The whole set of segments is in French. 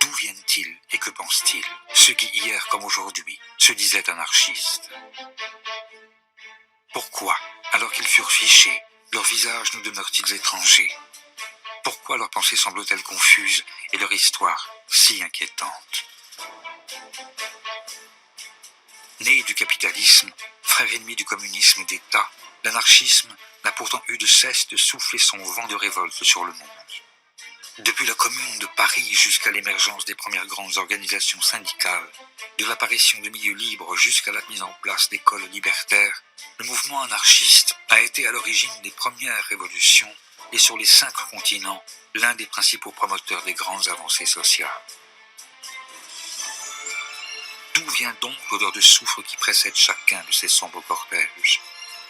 D'où viennent-ils et que pensent-ils, ceux qui hier comme aujourd'hui se disaient anarchistes? Pourquoi, alors qu'ils furent fichés, leurs visages nous demeurent-ils étrangers? Pourquoi leurs pensées semblent-elles confuses et leur histoire si inquiétante? Né du capitalisme, frère ennemi du communisme d'État, l'anarchisme n'a pourtant eu de cesse de souffler son vent de révolte sur le monde. Depuis la Commune de Paris jusqu'à l'émergence des premières grandes organisations syndicales, de l'apparition de milieux libres jusqu'à la mise en place d'écoles libertaires, le mouvement anarchiste a été à l'origine des premières révolutions et sur les 5 continents, l'un des principaux promoteurs des grandes avancées sociales. D'où vient donc l'odeur de soufre qui précède chacun de ces sombres cortèges?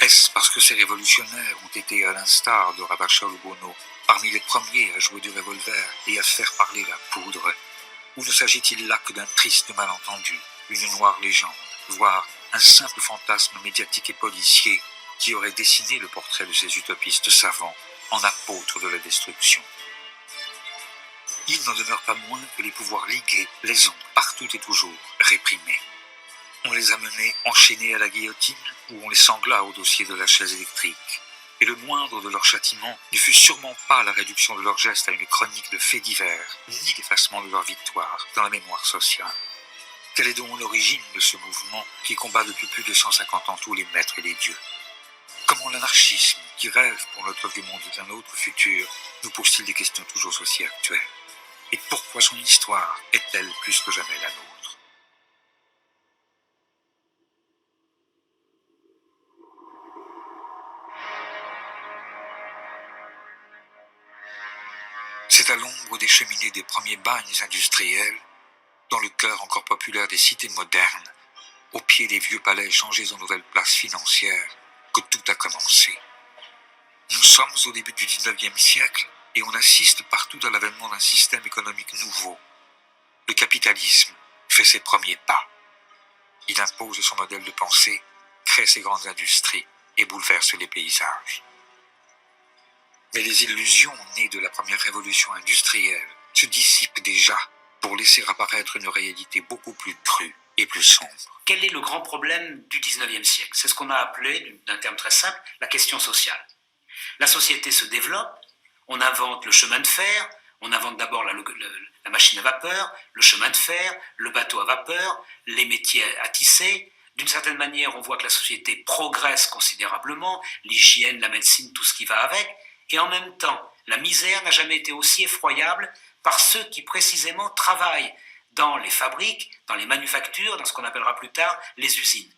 Est-ce parce que ces révolutionnaires ont été, à l'instar de Ravachol ou Bono, parmi les premiers à jouer du revolver et à faire parler la poudre? Ou ne s'agit-il là que d'un triste malentendu, une noire légende, voire un simple fantasme médiatique et policier qui aurait dessiné le portrait de ces utopistes savants en apôtres de la destruction? Il n'en demeure pas moins que les pouvoirs ligués les ont, partout et toujours, réprimés. On les a menés enchaînés à la guillotine ou on les sangla au dossier de la chaise électrique. Et le moindre de leurs châtiments ne fut sûrement pas la réduction de leurs gestes à une chronique de faits divers, ni l'effacement de leur victoire dans la mémoire sociale. Quelle est donc l'origine de ce mouvement qui combat depuis plus de 150 ans tous les maîtres et les dieux? Comment l'anarchisme, qui rêve pour notre vieux monde d'un autre futur, nous pose-t-il des questions toujours aussi actuelles? Et pourquoi son histoire est-elle plus que jamais la nôtre? C'est à l'ombre des cheminées des premiers bagnes industriels, dans le cœur encore populaire des cités modernes, au pied des vieux palais changés en nouvelles places financières, que tout a commencé. Nous sommes au début du 19e siècle et on assiste partout à l'avènement d'un système économique nouveau. Le capitalisme fait ses premiers pas. Il impose son modèle de pensée, crée ses grandes industries et bouleverse les paysages. Mais les illusions nées de la première révolution industrielle se dissipent déjà pour laisser apparaître une réalité beaucoup plus crue et plus sombre. Quel est le grand problème du 19e siècle? C'est ce qu'on a appelé, d'un terme très simple, la question sociale. La société se développe, on invente le chemin de fer, on invente d'abord la machine à vapeur, le chemin de fer, le bateau à vapeur, les métiers à tisser. D'une certaine manière, on voit que la société progresse considérablement, l'hygiène, la médecine, tout ce qui va avec, et en même temps, la misère n'a jamais été aussi effroyable par ceux qui précisément travaillent dans les fabriques, dans les manufactures, dans ce qu'on appellera plus tard les usines.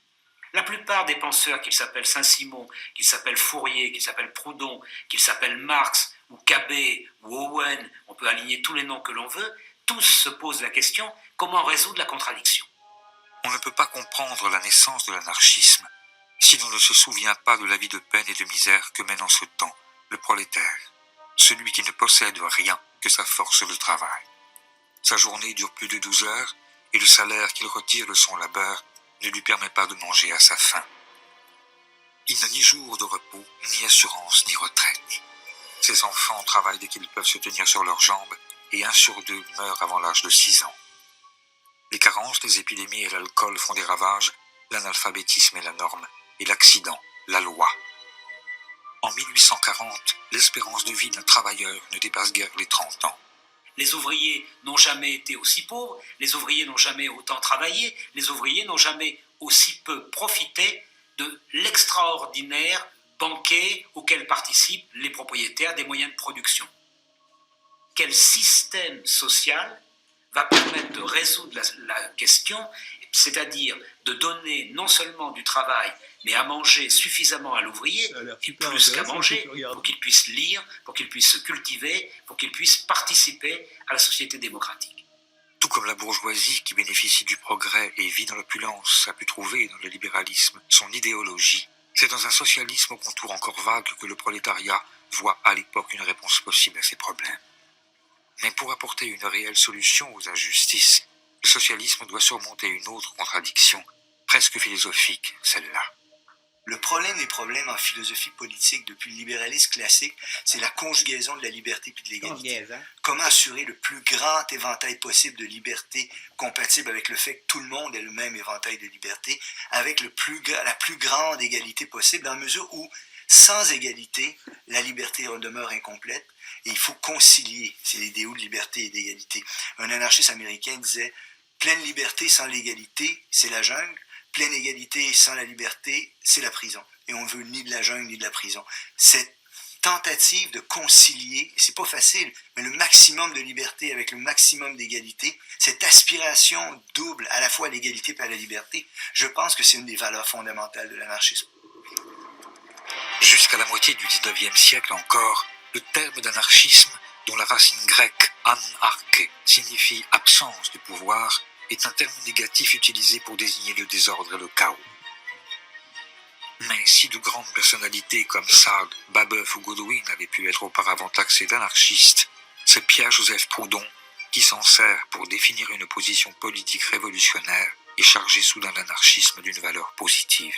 La plupart des penseurs, qu'ils s'appellent Saint-Simon, qu'ils s'appellent Fourier, qu'ils s'appellent Proudhon, qu'ils s'appellent Marx, ou Cabet, ou Owen, on peut aligner tous les noms que l'on veut, tous se posent la question, comment résoudre la contradiction? On ne peut pas comprendre la naissance de l'anarchisme si l'on ne se souvient pas de la vie de peine et de misère que mène en ce temps le prolétaire, celui qui ne possède rien que sa force de travail. Sa journée dure plus de 12 heures et le salaire qu'il retire de son labeur ne lui permet pas de manger à sa faim. Il n'a ni jour de repos, ni assurance, ni retraite. Ses enfants travaillent dès qu'ils peuvent se tenir sur leurs jambes et 1 sur 2 meurt avant l'âge de 6 ans. Les carences, les épidémies et l'alcool font des ravages, l'analphabétisme est la norme et l'accident, la loi. En 1840, l'espérance de vie d'un travailleur ne dépasse guère les 30 ans. Les ouvriers n'ont jamais été aussi pauvres, les ouvriers n'ont jamais autant travaillé, les ouvriers n'ont jamais aussi peu profité de l'extraordinaire banquet auquel participent les propriétaires des moyens de production. Quel système social va permettre de résoudre la question, c'est-à-dire de donner non seulement du travail, mais à manger suffisamment à l'ouvrier, et plus qu'à manger, pour qu'il puisse lire, pour qu'il puisse se cultiver, pour qu'il puisse participer à la société démocratique. Tout comme la bourgeoisie qui bénéficie du progrès et vit dans l'opulence a pu trouver dans le libéralisme son idéologie, c'est dans un socialisme au contour encore vague que le prolétariat voit à l'époque une réponse possible à ses problèmes. Mais pour apporter une réelle solution aux injustices, le socialisme doit surmonter une autre contradiction, presque philosophique, celle-là. Le problème des problèmes en philosophie politique depuis le libéralisme classique, c'est la conjugaison de la liberté et de l'égalité. Comment assurer le plus grand éventail possible de liberté compatible avec le fait que tout le monde ait le même éventail de liberté, avec la plus grande égalité possible, dans la mesure où, sans égalité, la liberté demeure incomplète et il faut concilier ces idéaux de liberté et d'égalité. Un anarchiste américain disait « Pleine liberté sans l'égalité, c'est la jungle. Pleine égalité sans la liberté, c'est la prison. » Et on ne veut ni de la jungle ni de la prison. Cette tentative de concilier, c'est pas facile, mais le maximum de liberté avec le maximum d'égalité, cette aspiration double à la fois à l'égalité et à la liberté, je pense que c'est une des valeurs fondamentales de l'anarchisme. Jusqu'à la moitié du XIXe siècle encore, le terme d'anarchisme, dont la racine grecque anarche signifie absence de pouvoir, est un terme négatif utilisé pour désigner le désordre et le chaos. Mais si de grandes personnalités comme Sade, Babeuf ou Godwin avaient pu être auparavant taxés d'anarchistes, c'est Pierre-Joseph Proudhon qui s'en sert pour définir une position politique révolutionnaire et charger soudain l'anarchisme d'une valeur positive.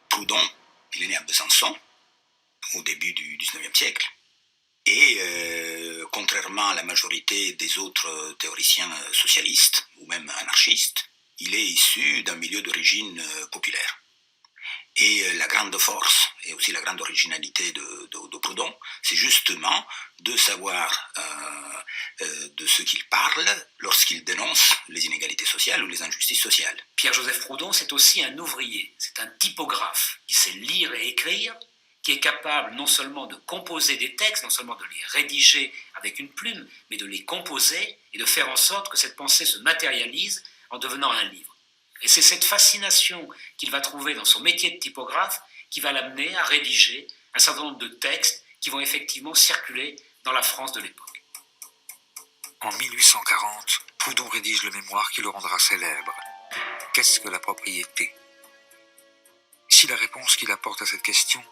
Proudhon, il est né à Besançon, au début du XIXe siècle, et contrairement à la majorité des autres théoriciens socialistes, ou même anarchistes, il est issu d'un milieu d'origine populaire. Et la grande force, et aussi la grande originalité de Proudhon, c'est justement de savoir de ce qu'il parle lorsqu'il dénonce les inégalités sociales ou les injustices sociales. Pierre-Joseph Proudhon, c'est aussi un ouvrier, c'est un typographe qui sait lire et écrire, qui est capable non seulement de composer des textes, non seulement de les rédiger avec une plume, mais de les composer et de faire en sorte que cette pensée se matérialise en devenant un livre. Et c'est cette fascination qu'il va trouver dans son métier de typographe qui va l'amener à rédiger un certain nombre de textes qui vont effectivement circuler dans la France de l'époque. En 1840, Proudhon rédige le mémoire qui le rendra célèbre. Qu'est-ce que la propriété ? Si la réponse qu'il apporte à cette question,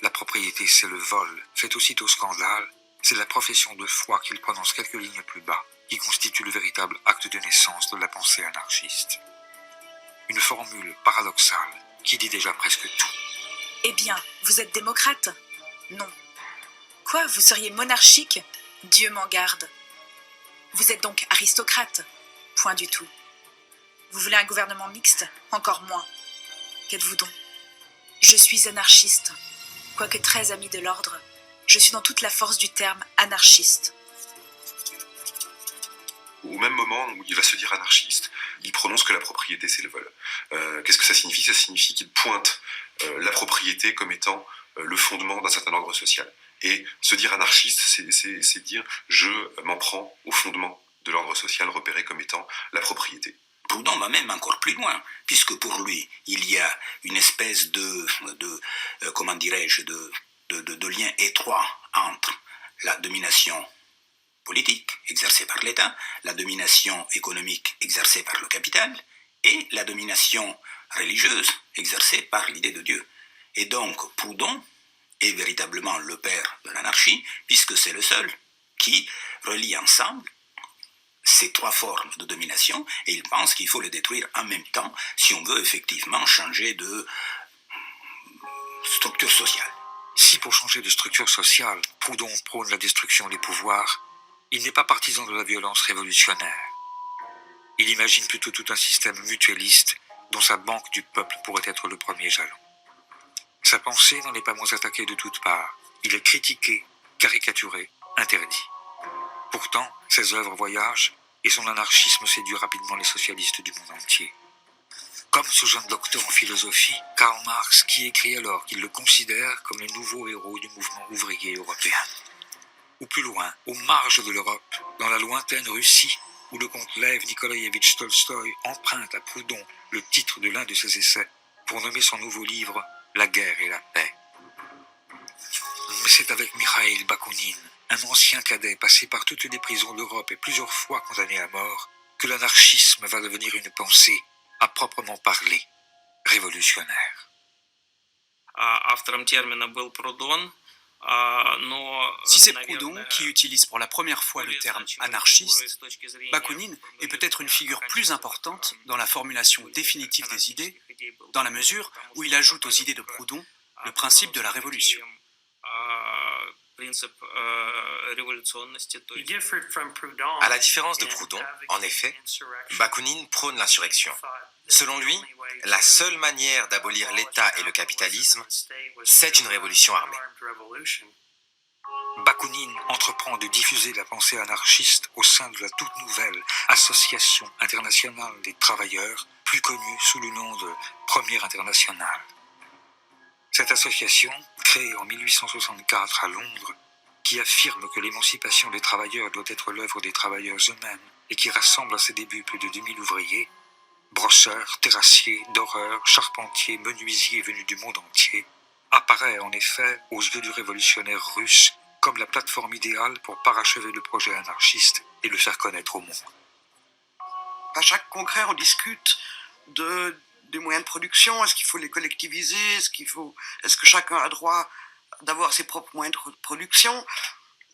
la propriété c'est le vol, fait aussitôt scandale, c'est la profession de foi qu'il prononce quelques lignes plus bas, qui constitue le véritable acte de naissance de la pensée anarchiste. Une formule paradoxale qui dit déjà presque tout. Eh bien, vous êtes démocrate ? Non. Quoi, vous seriez monarchique ? Dieu m'en garde. Vous êtes donc aristocrate ? Point du tout. Vous voulez un gouvernement mixte ? Encore moins. Qu'êtes-vous donc ? Je suis anarchiste. Quoique très ami de l'ordre, je suis dans toute la force du terme anarchiste. Au même moment où il va se dire anarchiste, il prononce que la propriété c'est le vol. Qu'est-ce que ça signifie ? Ça signifie qu'il pointe la propriété comme étant le fondement d'un certain ordre social. Et se dire anarchiste, c'est dire je m'en prends au fondement de l'ordre social repéré comme étant la propriété. Proudhon va même encore plus loin, puisque pour lui, il y a une espèce de lien étroit entre la domination politique exercée par l'État, la domination économique exercée par le capital et la domination religieuse exercée par l'idée de Dieu. Et donc Proudhon est véritablement le père de l'anarchie, puisque c'est le seul qui relie ensemble ces trois formes de domination, et il pense qu'il faut les détruire en même temps si on veut effectivement changer de structure sociale. Si pour changer de structure sociale, Proudhon prône la destruction des pouvoirs, il n'est pas partisan de la violence révolutionnaire. Il imagine plutôt tout un système mutualiste dont sa banque du peuple pourrait être le premier jalon. Sa pensée n'en est pas moins attaquée de toutes parts. Il est critiqué, caricaturé, interdit. Pourtant, ses œuvres voyagent et son anarchisme séduit rapidement les socialistes du monde entier. Comme ce jeune docteur en philosophie, Karl Marx, qui écrit alors qu'il le considère comme le nouveau héros du mouvement ouvrier européen. Ou plus loin, aux marges de l'Europe, dans la lointaine Russie, où le comte Lev Nikolaïevitch Tolstoï emprunte à Proudhon le titre de l'un de ses essais pour nommer son nouveau livre « La guerre et la paix ». Mais c'est avec Mikhaïl Bakounine, un ancien cadet passé par toutes les prisons d'Europe et plusieurs fois condamné à mort, que l'anarchisme va devenir une pensée, à proprement parler, révolutionnaire. Автором термина был Прудон. Si c'est Proudhon qui utilise pour la première fois le terme anarchiste, Bakounine est peut-être une figure plus importante dans la formulation définitive des idées, dans la mesure où il ajoute aux idées de Proudhon le principe de la révolution. À la différence de Proudhon, en effet, Bakounine prône l'insurrection. Selon lui, la seule manière d'abolir l'État et le capitalisme, c'est une révolution armée. Bakounine entreprend de diffuser la pensée anarchiste au sein de la toute nouvelle Association internationale des travailleurs, plus connue sous le nom de Première internationale. Cette association, créée en 1864 à Londres, qui affirme que l'émancipation des travailleurs doit être l'œuvre des travailleurs eux-mêmes et qui rassemble à ses débuts plus de 2000 ouvriers, brosseurs, terrassiers, doreurs, charpentiers, menuisiers venus du monde entier, apparaît en effet aux yeux du révolutionnaire russe comme la plateforme idéale pour parachever le projet anarchiste et le faire connaître au monde. À chaque congrès, on discute des moyens de production. Est-ce qu'il faut les collectiviser? Est-ce que chacun a droit d'avoir ses propres moyens de production?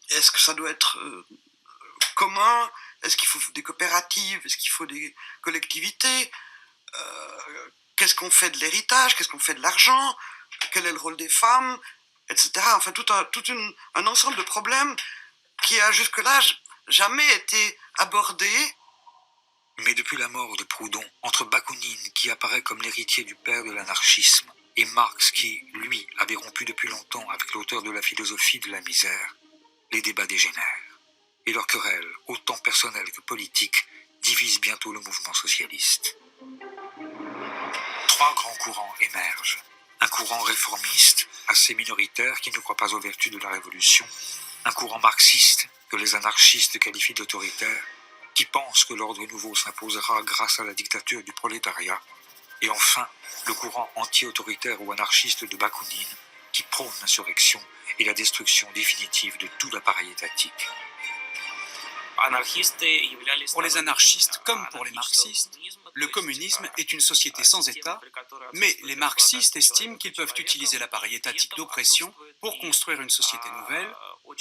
Est-ce que ça doit être commun? Est-ce qu'il faut des coopératives? Est-ce qu'il faut des collectivités? Qu'est-ce qu'on fait de l'héritage? Qu'est-ce qu'on fait de l'argent? Quel est le rôle des femmes? Etc. Enfin, tout un ensemble de problèmes qui a jusque-là jamais été abordé. Mais depuis la mort de Proudhon, entre Bakounine, qui apparaît comme l'héritier du père de l'anarchisme, et Marx, qui, lui, avait rompu depuis longtemps avec l'auteur de la philosophie de la misère, les débats dégénèrent. Et leur querelle, autant personnelle que politique, divise bientôt le mouvement socialiste. Trois grands courants émergent. Un courant réformiste, assez minoritaire, qui ne croit pas aux vertus de la révolution. Un courant marxiste, que les anarchistes qualifient d'autoritaire, qui pense que l'ordre nouveau s'imposera grâce à la dictature du prolétariat. Et enfin, le courant anti-autoritaire ou anarchiste de Bakounine, qui prône l'insurrection et la destruction définitive de tout l'appareil étatique. Pour les anarchistes comme pour les marxistes, le communisme est une société sans État, mais les marxistes estiment qu'ils peuvent utiliser l'appareil étatique d'oppression pour construire une société nouvelle,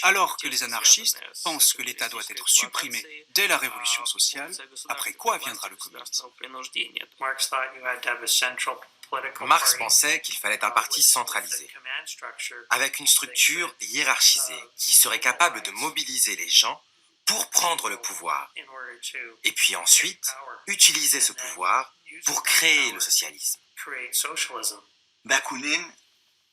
alors que les anarchistes pensent que l'État doit être supprimé dès la révolution sociale, après quoi viendra le communisme. Marx pensait qu'il fallait un parti centralisé, avec une structure hiérarchisée qui serait capable de mobiliser les gens pour prendre le pouvoir, et puis ensuite utiliser ce pouvoir pour créer le socialisme. Bakounine,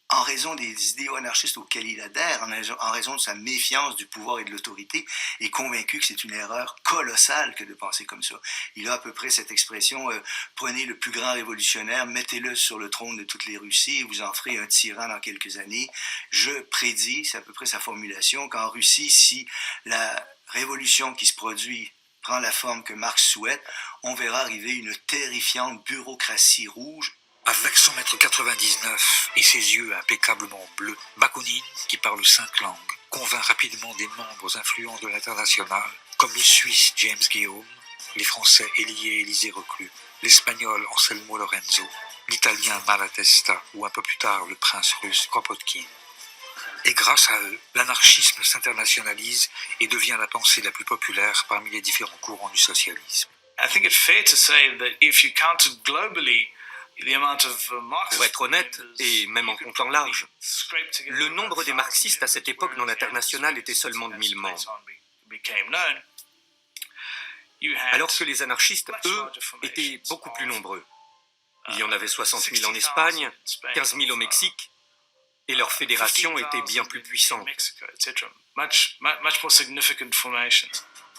en raison des idéaux anarchistes auxquels il adhère, en raison de sa méfiance du pouvoir et de l'autorité, est convaincu que c'est une erreur colossale que de penser comme ça. Il a à peu près cette expression prenez le plus grand révolutionnaire, mettez-le sur le trône de toutes les Russies, et vous en ferez un tyran dans quelques années. Je prédis, c'est à peu près sa formulation, qu'en Russie, si la révolution qui se produit prend la forme que Marx souhaite, on verra arriver une terrifiante bureaucratie rouge. Avec son mètre 99 et ses yeux impeccablement bleus, Bakounine, qui parle 5 langues, convainc rapidement des membres influents de l'Internationale, comme le Suisse James Guillaume, les Français Elie et Élisée Reclus, l'Espagnol Anselmo Lorenzo, l'Italien Malatesta ou un peu plus tard le prince russe Kropotkin. Et grâce à eux, l'anarchisme s'internationalise et devient la pensée la plus populaire parmi les différents courants du socialisme. Pour être honnête, et même en comptant large, le nombre des marxistes à cette époque dans l'Internationale était seulement de 1000 membres. Alors que les anarchistes, eux, étaient beaucoup plus nombreux. Il y en avait 60 000 en Espagne, 15 000 au Mexique, et leur fédération était bien plus puissante.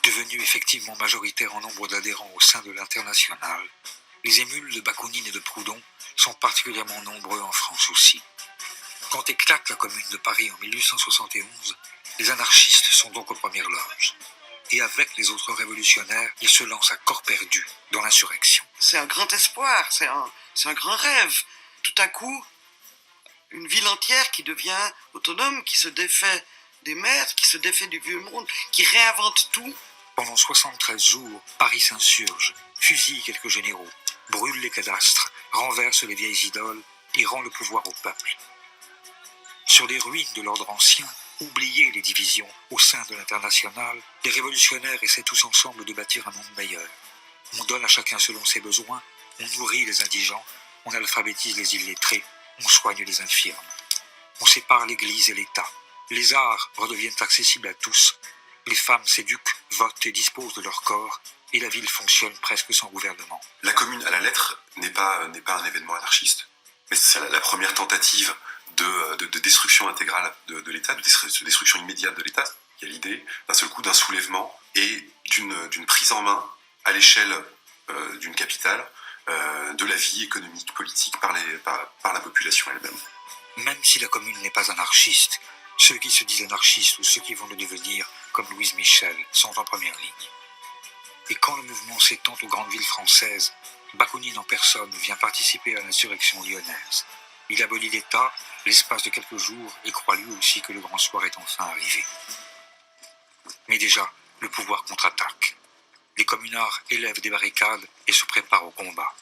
Devenus effectivement majoritaires en nombre d'adhérents au sein de l'Internationale, les émules de Bakounine et de Proudhon sont particulièrement nombreux en France aussi. Quand éclate la Commune de Paris en 1871, les anarchistes sont donc aux premières loges. Et avec les autres révolutionnaires, ils se lancent à corps perdu dans l'insurrection. C'est un grand espoir, c'est un grand rêve. Tout à coup, une ville entière qui devient autonome, qui se défait des maîtres, qui se défait du vieux monde, qui réinvente tout. Pendant 73 jours, Paris s'insurge, fusille quelques généraux, brûle les cadastres, renverse les vieilles idoles et rend le pouvoir au peuple. Sur les ruines de l'ordre ancien, oubliez les divisions au sein de l'international, les révolutionnaires essaient tous ensemble de bâtir un monde meilleur. On donne à chacun selon ses besoins, on nourrit les indigents, on alphabétise les illettrés, on soigne les infirmes. On sépare l'Église et l'État. Les arts redeviennent accessibles à tous. Les femmes s'éduquent, votent et disposent de leur corps, et la ville fonctionne presque sans gouvernement. La commune à la lettre n'est pas un événement anarchiste, mais c'est la première tentative de destruction intégrale de l'État, de destruction immédiate de l'État. Il y a l'idée d'un seul coup d'un soulèvement et d'une prise en main à l'échelle d'une capitale de la vie économique, politique par la population elle-même. Même si la commune n'est pas anarchiste, ceux qui se disent anarchistes ou ceux qui vont le devenir, comme Louise Michel, sont en première ligne. Et quand le mouvement s'étend aux grandes villes françaises, Bakounine en personne vient participer à l'insurrection lyonnaise. Il abolit l'État l'espace de quelques jours et croit lui aussi que le grand soir est enfin arrivé. Mais déjà, le pouvoir contre-attaque. Les communards élèvent des barricades et se préparent au combat.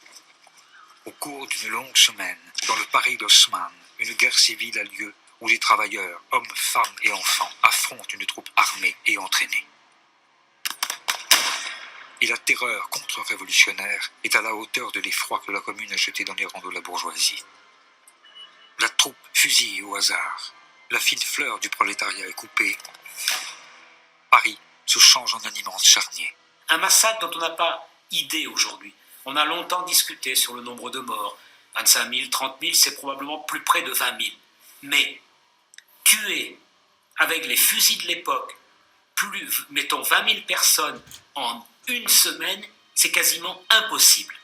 Au cours d'une longue semaine, dans le Paris d'Haussmann, une guerre civile a lieu où les travailleurs, hommes, femmes et enfants, affrontent une troupe armée et entraînée. Et la terreur contre-révolutionnaire est à la hauteur de l'effroi que la commune a jeté dans les rangs de la bourgeoisie. La troupe fusille au hasard. La fine fleur du prolétariat est coupée. Paris se change en un immense charnier. Un massacre dont on n'a pas idée aujourd'hui. On a longtemps discuté sur le nombre de morts. 25 000, 30 000, c'est probablement plus près de 20 000. Mais tuer avec les fusils de l'époque, mettons 20 000 personnes en une semaine, c'est quasiment impossible.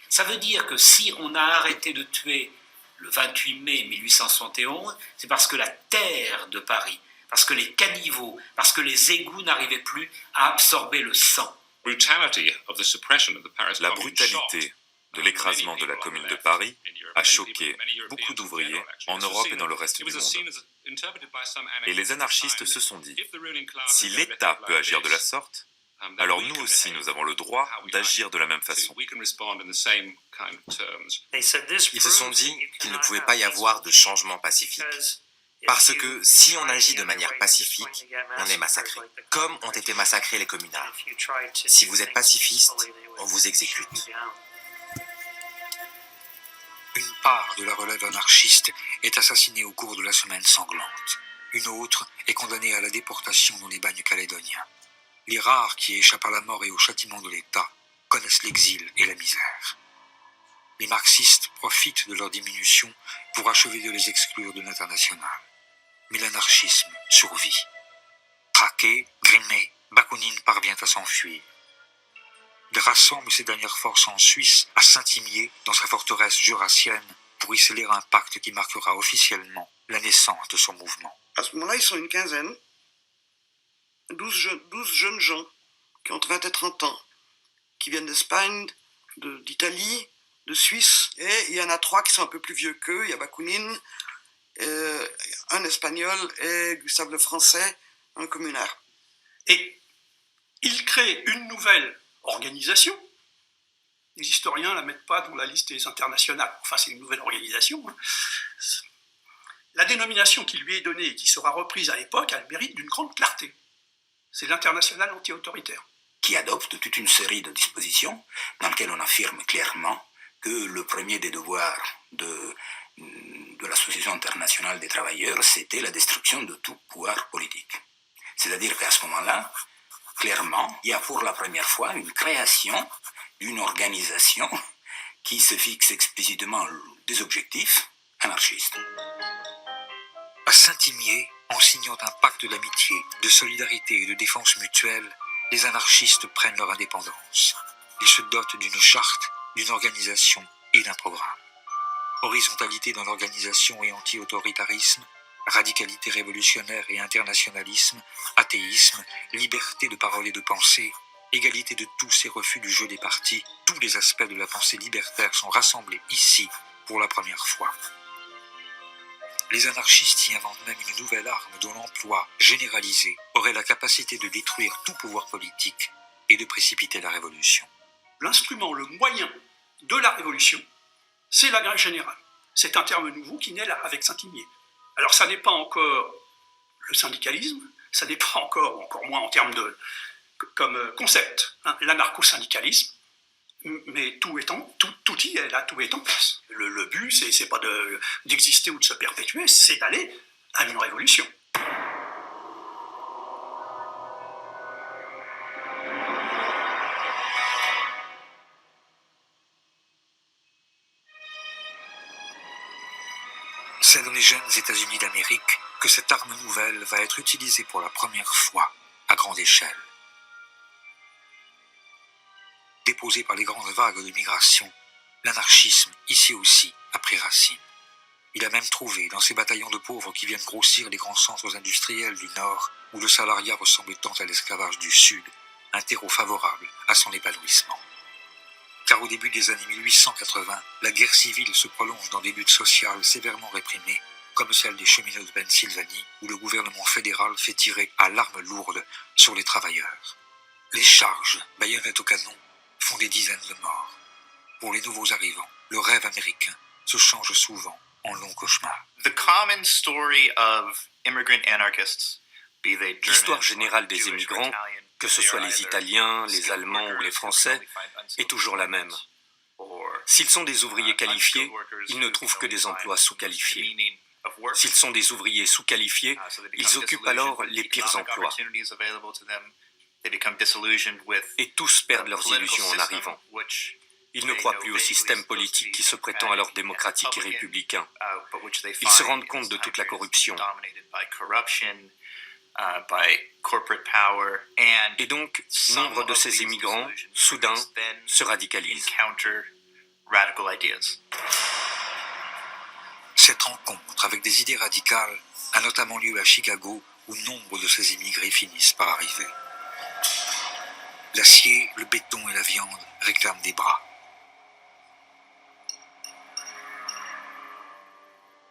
Ça veut dire que si on a arrêté de tuer le 28 mai 1871, c'est parce que la terre de Paris, parce que les caniveaux, parce que les égouts n'arrivaient plus à absorber le sang. La brutalité de l'écrasement de la Commune de Paris a choqué beaucoup d'ouvriers en Europe et dans le reste du monde. Et les anarchistes se sont dit, si l'État peut agir de la sorte, alors nous aussi nous avons le droit d'agir de la même façon. Ils se sont dit qu'il ne pouvait pas y avoir de changement pacifique. Parce que si on agit de manière pacifique, on est massacré, comme ont été massacrés les communards. Si vous êtes pacifiste, on vous exécute. Une part de la relève anarchiste est assassinée au cours de la semaine sanglante. Une autre est condamnée à la déportation dans les bagnes calédoniens. Les rares qui échappent à la mort et au châtiment de l'État connaissent l'exil et la misère. Les marxistes profitent de leur diminution pour achever de les exclure de l'international. Mais l'anarchisme survit. Traqué, grimé, Bakounine parvient à s'enfuir. Il rassemble ses dernières forces en Suisse, à Saint-Imier, dans sa forteresse jurassienne, pour y sceller un pacte qui marquera officiellement la naissance de son mouvement. À ce moment-là, ils sont une quinzaine, 12 jeunes gens qui ont entre 20 et 30 ans, qui viennent d'Espagne, d'Italie, de Suisse, et il y en a 3 qui sont un peu plus vieux qu'eux. Il y a Bakounine, un espagnol et Gustave le Français, un communard. Et il crée une nouvelle organisation. Les historiens ne la mettent pas dans la liste des internationales. Enfin, c'est une nouvelle organisation. La dénomination qui lui est donnée et qui sera reprise à l'époque a le mérite d'une grande clarté. C'est l'international anti-autoritaire. Qui adopte toute une série de dispositions dans lesquelles on affirme clairement que le premier des devoirs de l'Association internationale des travailleurs, c'était la destruction de tout pouvoir politique. C'est-à-dire qu'à ce moment-là, clairement, il y a pour la première fois une création d'une organisation qui se fixe explicitement des objectifs anarchistes. À Saint-Imier, en signant un pacte d'amitié, de solidarité et de défense mutuelle, les anarchistes prennent leur indépendance. Ils se dotent d'une charte, d'une organisation et d'un programme. Horizontalité dans l'organisation et anti-autoritarisme, radicalité révolutionnaire et internationalisme, athéisme, liberté de parole et de pensée, égalité de tous et refus du jeu des partis, tous les aspects de la pensée libertaire sont rassemblés ici pour la première fois. Les anarchistes y inventent même une nouvelle arme dont l'emploi généralisé aurait la capacité de détruire tout pouvoir politique et de précipiter la révolution. L'instrument, le moyen de la révolution, c'est la grève générale. C'est un terme nouveau qui naît là avec Saint-Imier. Alors ça n'est pas encore le syndicalisme, ça n'est pas encore moins en termes de comme concept, hein, l'anarcho-syndicalisme, mais tout y est là, tout est en place. Le but, c'est pas d'exister ou de se perpétuer, c'est d'aller à une révolution. C'est dans les jeunes États-Unis d'Amérique que cette arme nouvelle va être utilisée pour la première fois à grande échelle. Déposé par les grandes vagues de migration, l'anarchisme, ici aussi, a pris racine. Il a même trouvé, dans ces bataillons de pauvres qui viennent grossir les grands centres industriels du Nord, où le salariat ressemble tant à l'esclavage du Sud, un terreau favorable à son épanouissement. Car au début des années 1880, la guerre civile se prolonge dans des luttes sociales sévèrement réprimées, comme celle des cheminots de Pennsylvanie, où le gouvernement fédéral fait tirer à l'arme lourde sur les travailleurs. Les charges, baïonnettes au canon, font des dizaines de morts. Pour les nouveaux arrivants, le rêve américain se change souvent en long cauchemar. L'histoire générale des émigrants, que ce soit les Italiens, les Allemands ou les Français, est toujours la même. S'ils sont des ouvriers qualifiés, ils ne trouvent que des emplois sous-qualifiés. S'ils sont des ouvriers sous-qualifiés, ils occupent alors les pires emplois. Et tous perdent leurs illusions en arrivant. Ils ne croient plus au système politique qui se prétend alors démocratique et républicain. Ils se rendent compte de toute la corruption. Et donc, nombre de ces immigrants, soudain, se radicalisent. Cette rencontre avec des idées radicales a notamment lieu à Chicago, où nombre de ces immigrés finissent par arriver. L'acier, le béton et la viande réclament des bras.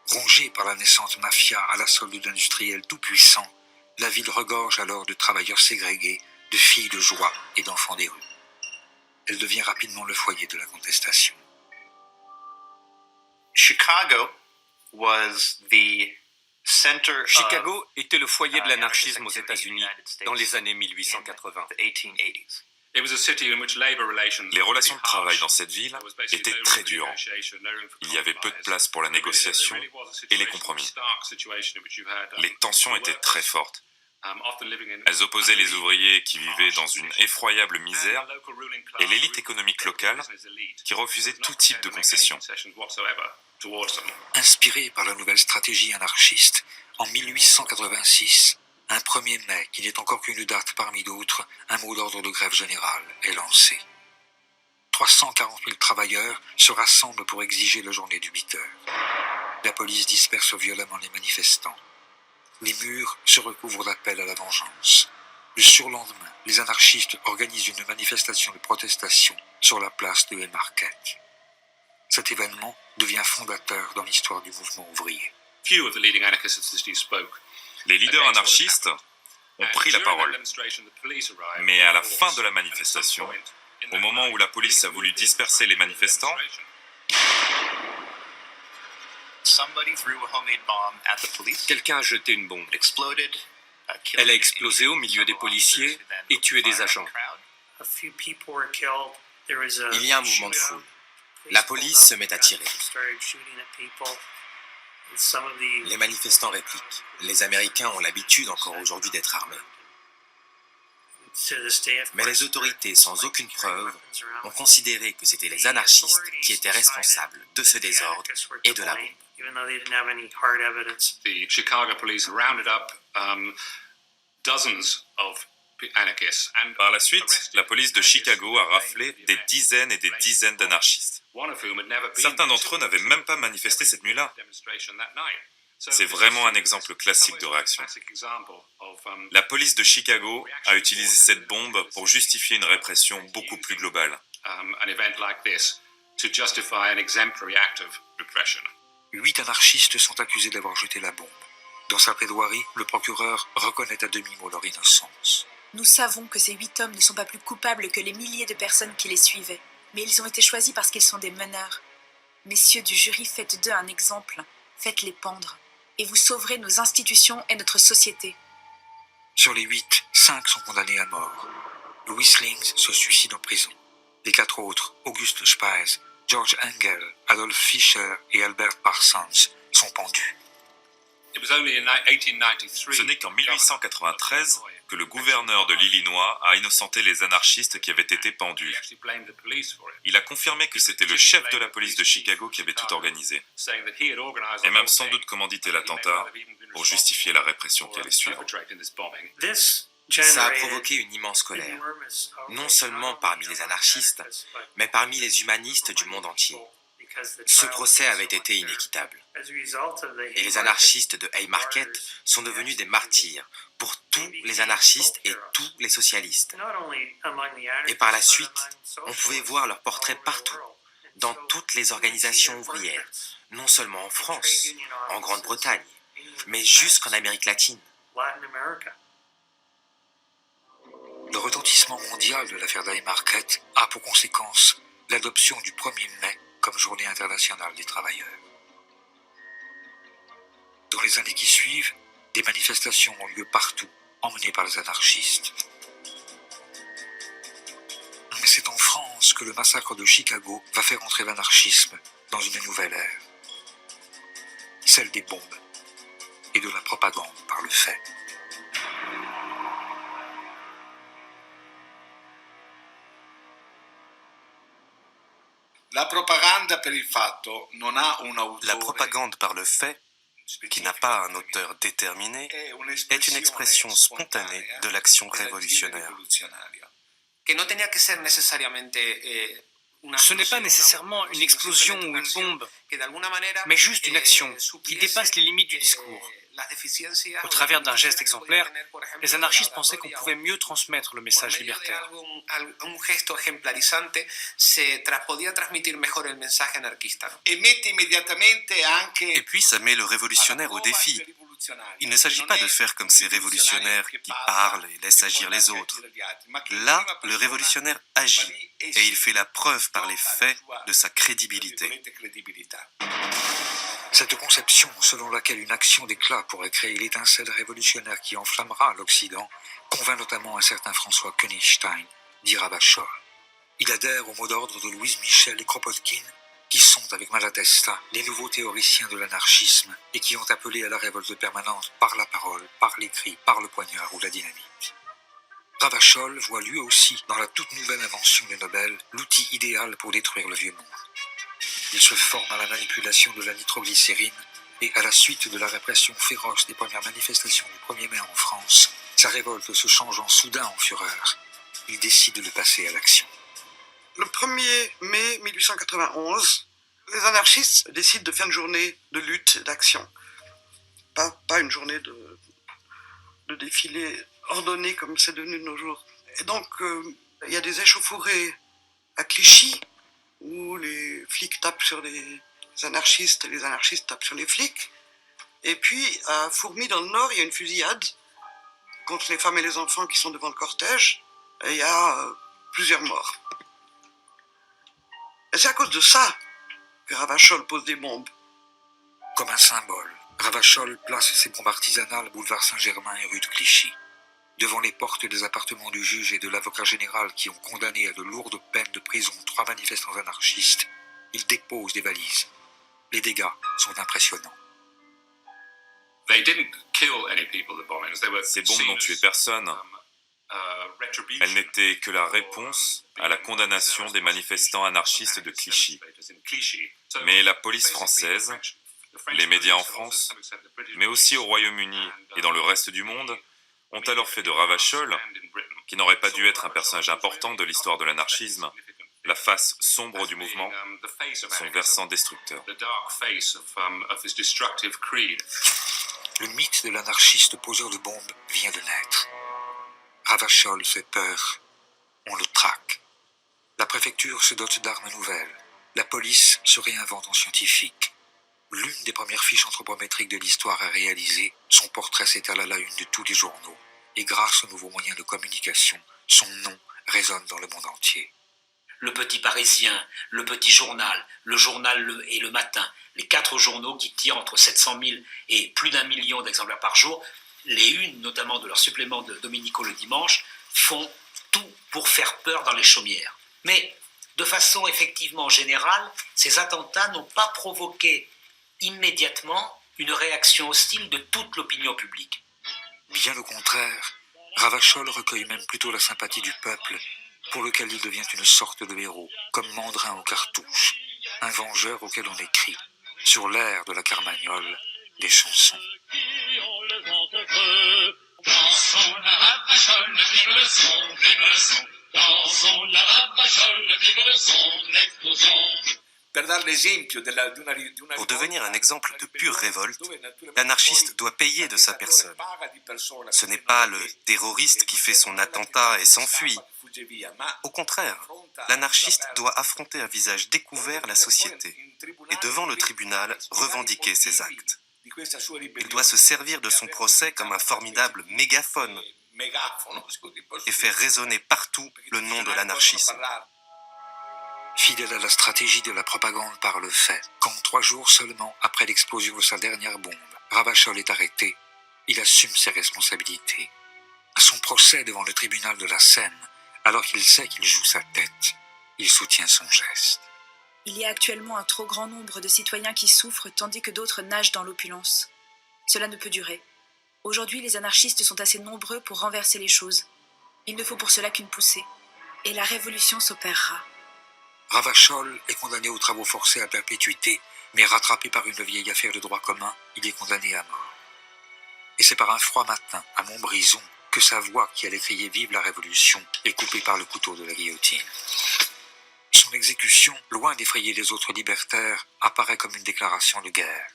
Rongée par la naissante mafia à la solde d'industriels tout-puissants, la ville regorge alors de travailleurs ségrégés, de filles de joie et d'enfants des rues. Elle devient rapidement le foyer de la contestation. Chicago était le foyer de l'anarchisme aux États-Unis dans les années 1880. Les relations de travail dans cette ville étaient très dures. Il y avait peu de place pour la négociation et les compromis. Les tensions étaient très fortes. Elles opposaient les ouvriers qui vivaient dans une effroyable misère et l'élite économique locale qui refusait tout type de concessions. Inspiré par la nouvelle stratégie anarchiste, en 1886, un 1er mai, qui n'est encore qu'une date parmi d'autres, un mot d'ordre de grève générale est lancé. 340 000 travailleurs se rassemblent pour exiger la journée du 8 heures. La police disperse violemment les manifestants. Les murs se recouvrent d'appels à la vengeance. Le surlendemain, les anarchistes organisent une manifestation de protestation sur la place de Haymarket. Cet événement devient fondateur dans l'histoire du mouvement ouvrier. Les leaders anarchistes ont pris la parole. Mais à la fin de la manifestation, au moment où la police a voulu disperser les manifestants, quelqu'un a jeté une bombe. Elle a explosé au milieu des policiers et tué des agents. Il y a un mouvement de foule. La police se met à tirer. Les manifestants répliquent. Les Américains ont l'habitude encore aujourd'hui d'être armés. Mais les autorités, sans aucune preuve, ont considéré que c'était les anarchistes qui étaient responsables de ce désordre et de la bombe. The Chicago police rounded up dozens of anarchists and par la suite, la police de Chicago a raflé des dizaines et des dizaines d'anarchistes. Certains d'entre eux n'avaient même pas manifesté cette nuit-là. C'est vraiment un exemple classique de réaction. La police de Chicago a utilisé cette bombe pour justifier une répression beaucoup plus globale. 8 anarchistes sont accusés d'avoir jeté la bombe. Dans sa plaidoirie, le procureur reconnaît à demi-mot leur innocence. Nous savons que ces 8 hommes ne sont pas plus coupables que les milliers de personnes qui les suivaient, mais ils ont été choisis parce qu'ils sont des meneurs. Messieurs du jury, faites d'eux un exemple, faites-les pendre. et vous sauverez nos institutions et notre société. Sur les 8, 5 sont condamnés à mort. Louis Slings se suicide en prison. Les 4 autres, August Spies, George Engel, Adolf Fischer et Albert Parsons, sont pendus. Ce n'est qu'en 1893 que le gouverneur de l'Illinois a innocenté les anarchistes qui avaient été pendus. Il a confirmé que c'était le chef de la police de Chicago qui avait tout organisé, et même sans doute commandité l'attentat pour justifier la répression qui allait suivre. Ça a provoqué une immense colère, non seulement parmi les anarchistes, mais parmi les humanistes du monde entier. Ce procès avait été inéquitable. Et les anarchistes de Haymarket sont devenus des martyrs pour tous les anarchistes et tous les socialistes. Et par la suite, on pouvait voir leurs portraits partout, dans toutes les organisations ouvrières, non seulement en France, en Grande-Bretagne, mais jusqu'en Amérique latine. Le retentissement mondial de l'affaire d'Haymarket a pour conséquence l'adoption du 1er mai comme journée internationale des travailleurs. Dans les années qui suivent, des manifestations ont lieu partout, emmenées par les anarchistes. Mais c'est en France que le massacre de Chicago va faire entrer l'anarchisme dans une nouvelle ère. Celle des bombes et de la propagande par le fait. La propagande par le fait, qui n'a pas un auteur déterminé, est une expression spontanée de l'action révolutionnaire. Ce n'est pas nécessairement une explosion ou une bombe, mais juste une action qui dépasse les limites du discours. Au travers d'un geste exemplaire, les anarchistes pensaient qu'on pouvait mieux transmettre le message libertaire. Et puis ça met le révolutionnaire au défi. Il ne s'agit pas de faire comme ces révolutionnaires qui parlent et laissent agir les autres. Là, le révolutionnaire agit et il fait la preuve par les faits de sa crédibilité. Cette conception selon laquelle une action d'éclat pourrait créer l'étincelle révolutionnaire qui enflammera l'Occident convainc notamment un certain François Königstein, dit Ravachol. Il adhère au mot d'ordre de Louise Michel et Kropotkin, qui sont, avec Malatesta, les nouveaux théoriciens de l'anarchisme et qui ont appelé à la révolte permanente par la parole, par l'écrit, par le poignard ou la dynamite. Ravachol voit lui aussi, dans la toute nouvelle invention de Nobel, l'outil idéal pour détruire le vieux monde. Il se forme à la manipulation de la nitroglycérine et à la suite de la répression féroce des premières manifestations du 1er mai en France, sa révolte se changeant soudain en fureur, il décide de passer à l'action. Le 1er mai 1891, les anarchistes décident de faire une journée de lutte et d'action. Pas une journée de défilé ordonné comme c'est devenu de nos jours. Et donc, il y a des échauffourées à Clichy, où les flics tapent sur les anarchistes et les anarchistes tapent sur les flics. Et puis, à Fourmies, dans le Nord, il y a une fusillade contre les femmes et les enfants qui sont devant le cortège. Et il y a plusieurs morts. Et c'est à cause de ça que Ravachol pose des bombes. Comme un symbole, Ravachol place ses bombes artisanales boulevard Saint-Germain et rue de Clichy. Devant les portes des appartements du juge et de l'avocat général qui ont condamné à de lourdes peines de prison 3 manifestants anarchistes, il dépose des valises. Les dégâts sont impressionnants. Ces bombes n'ont tué personne. Elles n'étaient que la réponse à la condamnation des manifestants anarchistes de Clichy. Mais la police française, les médias en France, mais aussi au Royaume-Uni et dans le reste du monde, ont alors fait de Ravachol, qui n'aurait pas dû être un personnage important de l'histoire de l'anarchisme, la face sombre du mouvement, son versant destructeur. Le mythe de l'anarchiste poseur de bombes vient de naître. Ravachol fait peur, on le traque. La préfecture se dote d'armes nouvelles. La police se réinvente en scientifique. L'une des premières fiches anthropométriques de l'histoire à réaliser, son portrait s'étale à la une de tous les journaux. Et grâce aux nouveaux moyens de communication, son nom résonne dans le monde entier. Le Petit Parisien, Le Petit Journal, Le Journal et Le Matin, les 4 journaux qui tirent entre 700 000 et plus d'1 million d'exemplaires par jour, les unes, notamment de leur supplément de Domenico le dimanche, font tout pour faire peur dans les chaumières. Mais de façon effectivement générale, ces attentats n'ont pas provoqué immédiatement une réaction hostile de toute l'opinion publique. Bien au contraire, Ravachol recueille même plutôt la sympathie du peuple, pour lequel il devient une sorte de héros, comme Mandrin aux cartouches, un vengeur auquel on écrit, sur l'air de la Carmagnole, des chansons. Dansons la Ravachol, vive le son, vive le son. Dansons la Ravachol, vive le son, l'explosion. Pour devenir un exemple de pure révolte, l'anarchiste doit payer de sa personne. Ce n'est pas le terroriste qui fait son attentat et s'enfuit. Au contraire, l'anarchiste doit affronter à visage découvert la société et devant le tribunal revendiquer ses actes. Il doit se servir de son procès comme un formidable mégaphone et faire résonner partout le nom de l'anarchisme. Fidèle à la stratégie de la propagande par le fait, quand 3 jours seulement après l'explosion de sa dernière bombe, Ravachol est arrêté, il assume ses responsabilités. À son procès devant le tribunal de la Seine, alors qu'il sait qu'il joue sa tête, il soutient son geste. Il y a actuellement un trop grand nombre de citoyens qui souffrent tandis que d'autres nagent dans l'opulence. Cela ne peut durer. Aujourd'hui, les anarchistes sont assez nombreux pour renverser les choses. Il ne faut pour cela qu'une poussée. Et la révolution s'opérera. Ravachol est condamné aux travaux forcés à perpétuité, mais rattrapé par une vieille affaire de droit commun, il est condamné à mort. Et c'est par un froid matin, à Montbrison, que sa voix qui allait crier « Vive la Révolution » est coupée par le couteau de la guillotine. Son exécution, loin d'effrayer les autres libertaires, apparaît comme une déclaration de guerre.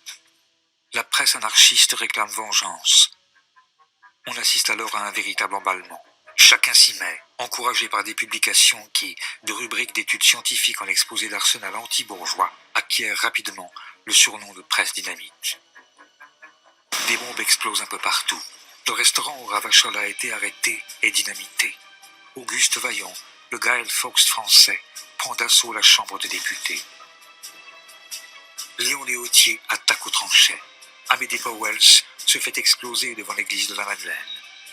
La presse anarchiste réclame vengeance. On assiste alors à un véritable emballement. Chacun s'y met, encouragé par des publications qui, de rubriques d'études scientifiques en exposé d'arsenal anti-bourgeois, acquièrent rapidement le surnom de presse dynamite. Des bombes explosent un peu partout. Le restaurant où Ravachol a été arrêté est dynamité. Auguste Vaillant, le Guy Fawkes français, prend d'assaut la Chambre des députés. Léon Léautier attaque au tranchet. Amédée Powell se fait exploser devant l'église de la Madeleine.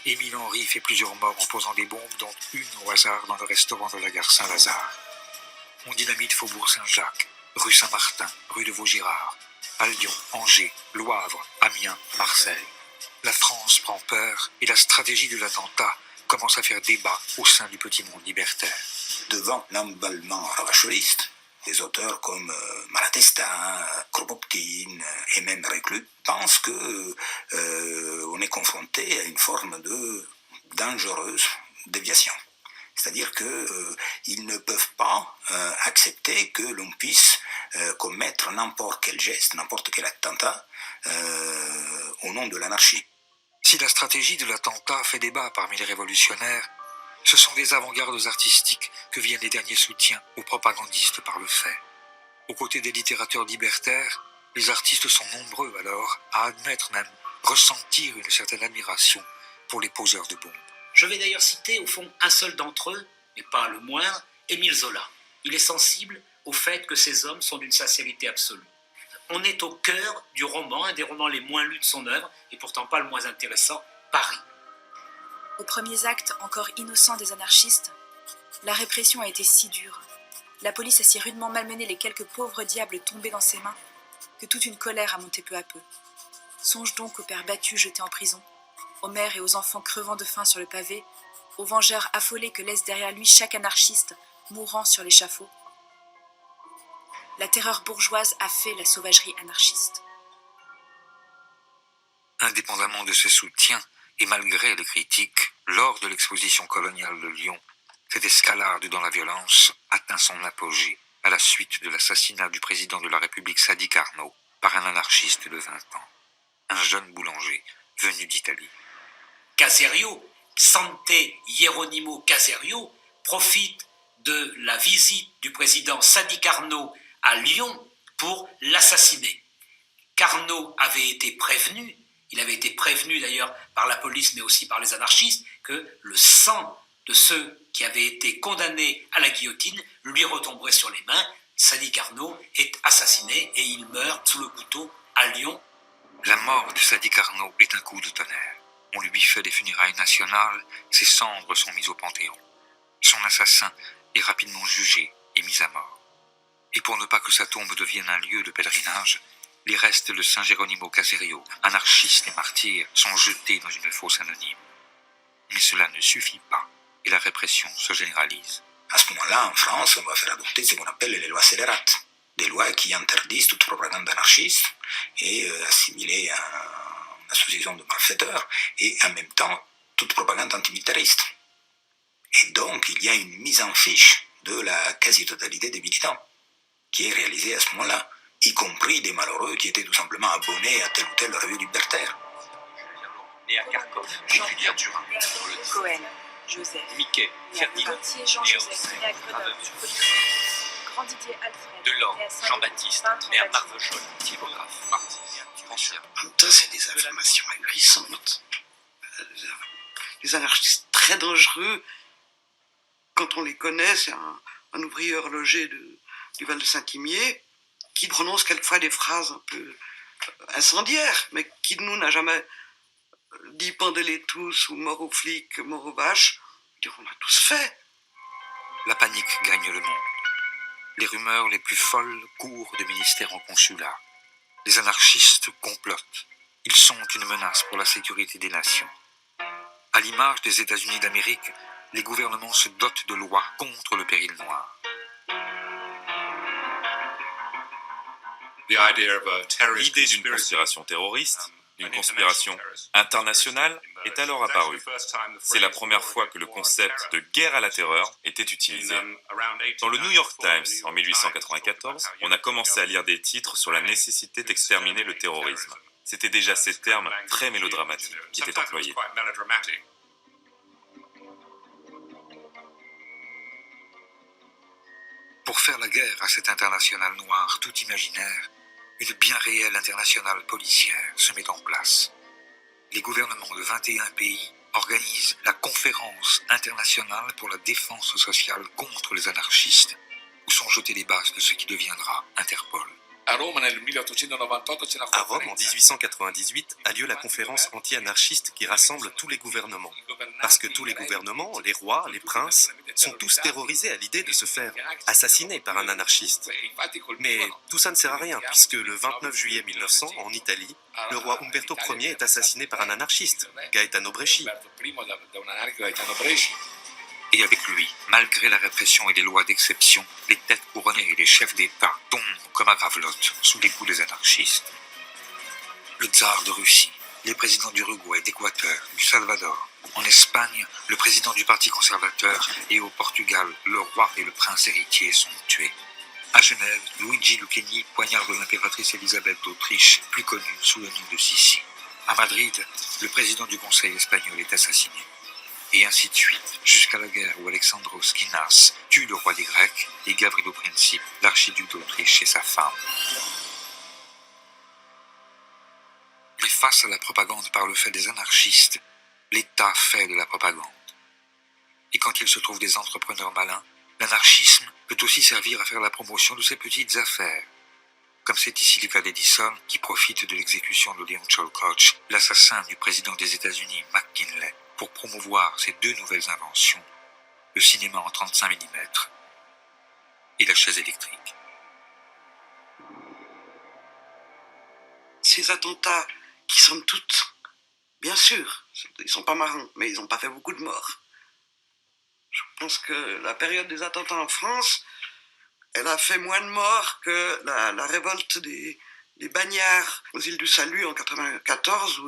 Émile Henry fait plusieurs morts en posant des bombes, dont une au hasard dans le restaurant de la gare Saint-Lazare. On dynamite Faubourg Saint-Jacques, rue Saint-Martin, rue de Vaugirard, à Lyon, Angers, Le Havre, Amiens, Marseille. La France prend peur et la stratégie de l'attentat commence à faire débat au sein du petit monde libertaire. Devant l'emballement ravacholiste, des auteurs comme Malatesta, Kropotkin et même Reclus pensent que on est confronté à une forme de dangereuse déviation. C'est-à-dire qu'ils ne peuvent pas accepter que l'on puisse commettre n'importe quel geste, n'importe quel attentat au nom de l'anarchie. Si la stratégie de l'attentat fait débat parmi les révolutionnaires, ce sont des avant-gardes artistiques que viennent les derniers soutiens aux propagandistes par le fait. Aux côtés des littérateurs libertaires, les artistes sont nombreux alors à admettre même, ressentir une certaine admiration pour les poseurs de bombes. Je vais d'ailleurs citer au fond un seul d'entre eux, mais pas le moindre, Émile Zola. Il est sensible au fait que ces hommes sont d'une sincérité absolue. On est au cœur du roman, un des romans les moins lus de son œuvre, et pourtant pas le moins intéressant, Paris. Aux premiers actes encore innocents des anarchistes, la répression a été si dure, la police a si rudement malmené les quelques pauvres diables tombés dans ses mains, que toute une colère a monté peu à peu. Songe donc aux pères battus jetés en prison, aux mères et aux enfants crevant de faim sur le pavé, aux vengeurs affolés que laisse derrière lui chaque anarchiste mourant sur l'échafaud. La terreur bourgeoise a fait la sauvagerie anarchiste. Indépendamment de ses soutiens, et malgré les critiques, lors de l'exposition coloniale de Lyon, cette escalade dans la violence atteint son apogée à la suite de l'assassinat du président de la République Sadi Carnot par un anarchiste de 20 ans, un jeune boulanger venu d'Italie. Caserio, Sante Hieronimo Caserio, profite de la visite du président Sadi Carnot à Lyon pour l'assassiner. Carnot avait été prévenu, il avait été prévenu d'ailleurs par la police mais aussi par les anarchistes, que le sang de ceux qui avaient été condamnés à la guillotine lui retomberait sur les mains. Sadi Carnot est assassiné et il meurt sous le couteau à Lyon. La mort de Sadi Carnot est un coup de tonnerre. On lui fait des funérailles nationales, ses cendres sont mises au Panthéon. Son assassin est rapidement jugé et mis à mort. Et pour ne pas que sa tombe devienne un lieu de pèlerinage, les restes de Saint Geronimo Caserio, anarchiste et martyr, sont jetés dans une fosse anonyme. Mais cela ne suffit pas, et la répression se généralise. À ce moment-là, en France, on va faire adopter ce qu'on appelle les lois scélérates, des lois qui interdisent toute propagande anarchiste et assimiler à une association de malfaiteurs, et en même temps toute propagande antimilitariste. Et donc, il y a une mise en fiche de la quasi-totalité des militants, qui est réalisée à ce moment-là, y compris des malheureux qui étaient tout simplement abonnés à telle ou telle revue libertaire. Né à Kharkov, Julien Turin. Cohen, Joseph. Mickey, Ferdinand. Gauthier Jean-Joseph, né à Grenoble, politologue. Grand Didier Alfred, Delors, né à Saint-Denis, Jean-Baptiste, peintre né à en bâtiment. Marvechol, typographe. Martin, français. En même temps, c'est des informations ahurissantes. Les anarchistes très dangereux, quand on les connaît, c'est un ouvrier horloger du Val de Saint-Imier qui prononce quelquefois des phrases un peu incendiaires, mais qui de nous n'a jamais dit pendez-les tous ou mort aux flics, mort aux vaches. On a tous fait. La panique gagne le monde. Les rumeurs les plus folles courent de ministère en consulat. Les anarchistes complotent. Ils sont une menace pour la sécurité des nations. À l'image des États-Unis d'Amérique, les gouvernements se dotent de lois contre le péril noir. L'idée d'une conspiration terroriste, d'une conspiration internationale, est alors apparue. C'est la première fois que le concept de guerre à la terreur était utilisé. Dans le New York Times, en 1894, on a commencé à lire des titres sur la nécessité d'exterminer le terrorisme. C'était déjà ces termes très mélodramatiques qui étaient employés. Pour faire la guerre à cette internationale noire tout imaginaire, une bien réelle internationale policière se met en place. Les gouvernements de 21 pays organisent la Conférence internationale pour la défense sociale contre les anarchistes, où sont jetées les bases de ce qui deviendra Interpol. À Rome, en 1898, a lieu la conférence anti-anarchiste qui rassemble tous les gouvernements. Parce que tous les gouvernements, les rois, les princes, sont tous terrorisés à l'idée de se faire assassiner par un anarchiste. Mais tout ça ne sert à rien, puisque le 29 juillet 1900, en Italie, le roi Umberto Ier est assassiné par un anarchiste, Gaetano Bresci. Et avec lui, malgré la répression et les lois d'exception, les têtes couronnées et les chefs d'État tombent comme à Gravelotte sous les coups des anarchistes. Le tsar de Russie, les présidents d'Uruguay, d'Équateur, du Salvador, en Espagne, le président du Parti conservateur, et au Portugal, le roi et le prince héritier sont tués. À Genève, Luigi Lucchini poignarde l'impératrice Elisabeth d'Autriche, plus connue sous le nom de Sissi. À Madrid, le président du Conseil espagnol est assassiné. Et ainsi de suite, jusqu'à la guerre où Alexandros Kinas tue le roi des Grecs et Gavrilo Princip, l'archiduc d'Autriche et sa femme. Mais face à la propagande par le fait des anarchistes, l'État fait de la propagande. Et quand il se trouve des entrepreneurs malins, l'anarchisme peut aussi servir à faire la promotion de ses petites affaires. Comme c'est ici le cas d'Edison, qui profite de l'exécution de Leon Cholkoch, l'assassin du président des États-Unis, McKinley, pour promouvoir ses deux nouvelles inventions, le cinéma en 35 mm et la chaise électrique. Ces attentats qui somme toute, bien sûr, ils sont pas marrants, mais ils n'ont pas fait beaucoup de morts. Je pense que la période des attentats en France, elle a fait moins de morts que la révolte des bagnards aux îles du Salut en 1994,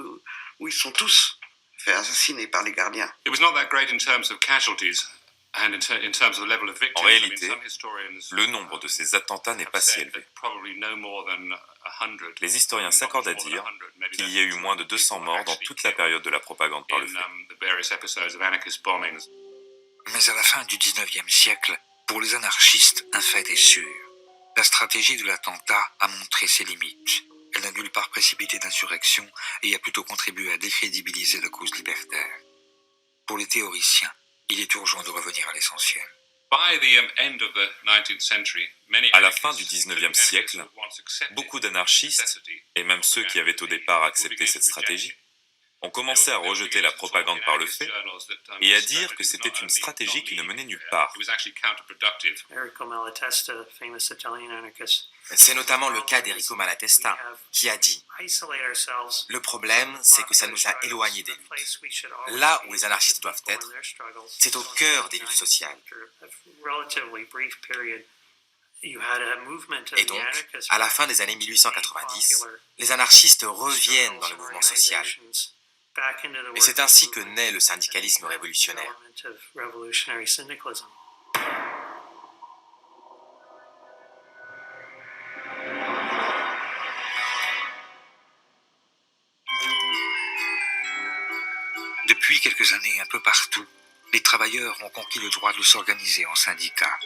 où ils sont tous fait assassiner par les gardiens. En réalité, le nombre de ces attentats n'est pas si élevé. Les historiens s'accordent à dire qu'il y a eu moins de 200 morts dans toute la période de la propagande par le fait. Mais à la fin du 19e siècle, pour les anarchistes, un fait est sûr. La stratégie de l'attentat a montré ses limites. Elle n'a nulle part précipité d'insurrection et a plutôt contribué à décrédibiliser la cause libertaire. Pour les théoriciens, Il est urgent de revenir à l'essentiel. À la fin du 19e siècle, beaucoup d'anarchistes, et même ceux qui avaient au départ accepté cette stratégie, ont commencé à rejeter la propagande par le fait et à dire que c'était une stratégie qui ne menait nulle part. C'est notamment le cas d'Enrico Malatesta, qui a dit « Le problème, c'est que ça nous a éloignés des luttes. Là où les anarchistes doivent être, c'est au cœur des luttes sociales. » Et donc, à la fin des années 1890, les anarchistes reviennent dans le mouvement social. Et c'est ainsi que naît le syndicalisme révolutionnaire. Depuis quelques années, un peu partout, les travailleurs ont conquis le droit de s'organiser en syndicats.